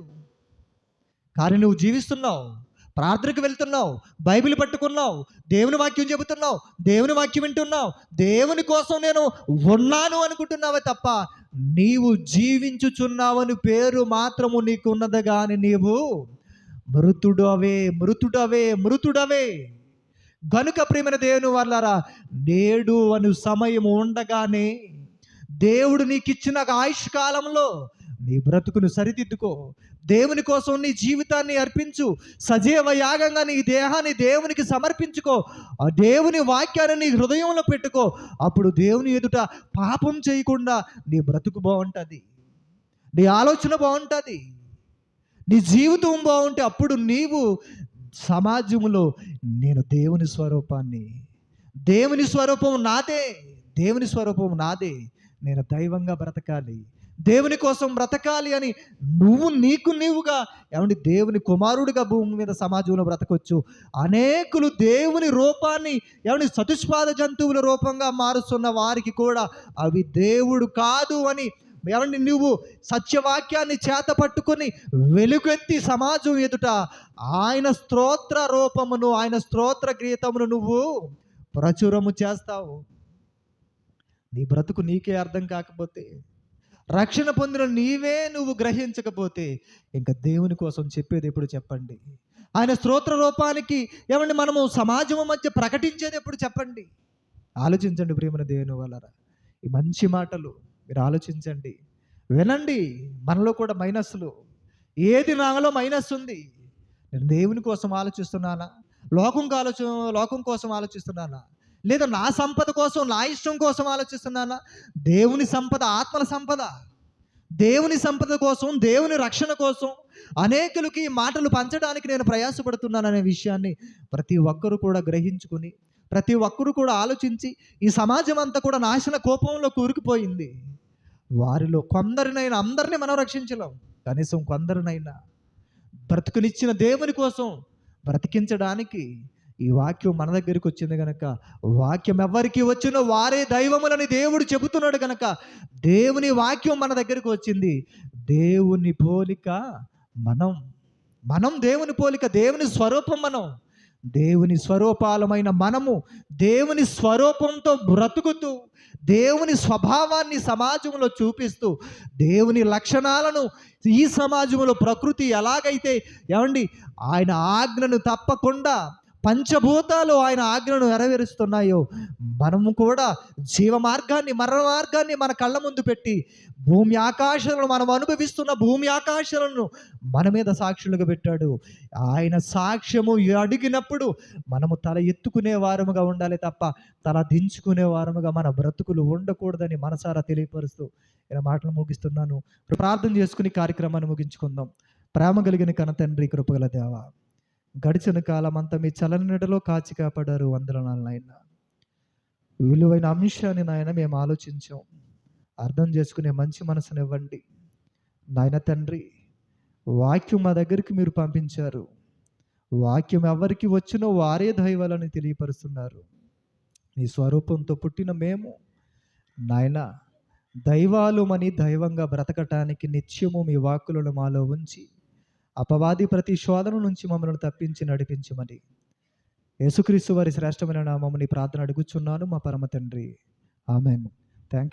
కానీ నువ్వు జీవిస్తున్నావు, ప్రార్థనకు వెళ్తున్నావు, బైబిల్ పట్టుకున్నావు, దేవుని వాక్యం చెబుతున్నావు, దేవుని వాక్యం వింటున్నావు, దేవుని కోసం నేను ఉన్నాను అనుకుంటున్నావే తప్ప నీవు జీవించుచున్నావని పేరు మాత్రము నీకు ఉన్నది, కానీ నీవు మృతుడవే. గనుక ప్రియమైన దేవుని వాళ్ళారా, నేడు అను సమయం ఉండగానే దేవుడు నీకు ఇచ్చిన ఆయుష్ కాలంలో నీ బ్రతుకును సరిదిద్దుకో. దేవుని కోసం నీ జీవితాన్ని అర్పించు, సజీవ యాగంగా నీ దేహాన్ని దేవునికి సమర్పించుకో, ఆ దేవుని వాక్యాన్ని నీ హృదయంలో పెట్టుకో. అప్పుడు దేవుని ఎదుట పాపం చేయకుండా నీ బ్రతుకు బాగుంటుంది, నీ ఆలోచన బాగుంటుంది, నీ జీవితం బాగుంటే అప్పుడు నీవు సమాజంలో నేను దేవుని స్వరూపం నాదే, నేను దైవంగా బ్రతకాలి, దేవుని కోసం బ్రతకాలి అని నీవుగా దేవుని కుమారుడిగా భూమి మీద సమాజంలో బ్రతకొచ్చు. అనేకులు దేవుని రూపాన్ని చతుష్పాద జంతువుల రూపంగా మారుస్తున్న వారికి కూడా అవి దేవుడు కాదు అని నువ్వు సత్యవాక్యాన్ని చేత పట్టుకొని వెలుగెత్తి సమాజం ఎదుట ఆయన స్తోత్ర రూపమును, ఆయన స్తోత్ర గీతమును నువ్వు ప్రచురము చేస్తావు. నీ బ్రతుకు నీకే అర్థం కాకపోతే, రక్షణ పొందిన నీవే నువ్వు గ్రహించకపోతే, ఇంకా దేవుని కోసం చెప్పేది ఎప్పుడు చెప్పండి? ఆయన స్తోత్ర రూపానికి మనము సమాజం మధ్య ప్రకటించేది ఎప్పుడు చెప్పండి? ఆలోచించండి ప్రియమైన దేవుని వాళ్ళారా, ఈ మంచి మాటలు మీరు ఆలోచించండి, వినండి. మనలో కూడా మైనస్లు, ఏది నాలో మైనస్ ఉంది? నేను దేవుని కోసం ఆలోచిస్తున్నానా, లోకం కోసం ఆలోచిస్తున్నానా, లేదా నా సంపద కోసం, నా ఇష్టం కోసం ఆలోచిస్తున్నానా? దేవుని సంపద, ఆత్మల సంపద, దేవుని సంపద కోసం, దేవుని రక్షణ కోసం అనేకులకి ఈ మాటలు పంచడానికి నేను ప్రయాసపడుతున్నాననే విషయాన్ని ప్రతి ఒక్కరూ కూడా గ్రహించుకుని, ప్రతి ఒక్కరూ కూడా ఆలోచించి, ఈ సమాజం అంతా కూడా నాశన కోపంలో కూరుకుపోయింది. వారిలో కొందరినైనా, అందరినీ మనం రక్షించలేం, కనీసం కొందరినైనా బ్రతుకునిచ్చిన దేవుని కోసం బ్రతికించడానికి ఈ వాక్యం మన దగ్గరికి వచ్చింది కనుక, వాక్యం ఎవరికి వచ్చినో వారే దైవములని దేవుడు చెబుతున్నాడు కనుక, దేవుని వాక్యం మన దగ్గరికి వచ్చింది. దేవుని పోలిక మనం మనం దేవుని పోలిక, దేవుని స్వరూపం మనం. దేవుని స్వరూపాలమైన మనము దేవుని స్వరూపంతో బ్రతుకుతూ, దేవుని స్వభావాన్ని సమాజంలో చూపిస్తూ, దేవుని లక్షణాలను ఈ సమాజంలో ప్రకృతి ఎలాగైతే ఏమండి ఆయన ఆజ్ఞను తప్పకుండా పంచభూతాలు ఆయన ఆజ్ఞను నెరవేరుస్తున్నాయో, మనము కూడా జీవ మార్గాన్ని మరణ మార్గాన్ని మన కళ్ళ ముందు పెట్టి, భూమి ఆకాశాలను మనం అనుభవిస్తున్న భూమి ఆకాశాలను మన మీద సాక్షులుగా పెట్టాడు. ఆయన సాక్ష్యము అడిగినప్పుడు మనము తల ఎత్తుకునే వారముగా ఉండాలి తప్ప తల దించుకునే వారముగా మన బ్రతుకులు ఉండకూడదని మనసారా తెలియపరుస్తూ ఇలా మాటలు ముగిస్తున్నాను. ప్రార్థన చేసుకుని కార్యక్రమాన్ని ముగించుకుందాం. ప్రేమ కలిగిన కన తండ్రి, కృపగల దేవ, గడిచిన కాలం అంతా మీ చలనడలో కాచి కాపాడారు. వందనాలు నాయన. విలువైన అంశాన్ని నాయన మేము ఆలోచించాం, అర్థం చేసుకునే మంచి మనసునివ్వండి నాయన తండ్రి. వాక్యం మా దగ్గరికి మీరు పంపించారు. వాక్యం ఎవరికి వచ్చినో వారే దైవాలని తెలియపరుస్తున్నారు. నీ స్వరూపంతో పుట్టిన మేము నాయన దైవాలుమని దైవంగా బ్రతకటానికి నిత్యము మీ వాక్కులను మాలో ఉంచి, అపవాది ప్రతి శోధన నుంచి మమ్మల్ని తప్పించి నడిపించమని యేసుక్రీస్తు వారి శ్రేష్టమైన నామముని ప్రార్థన అడుగుచున్నాను మా పరమ తండ్రి. ఆమెన్. Thank you.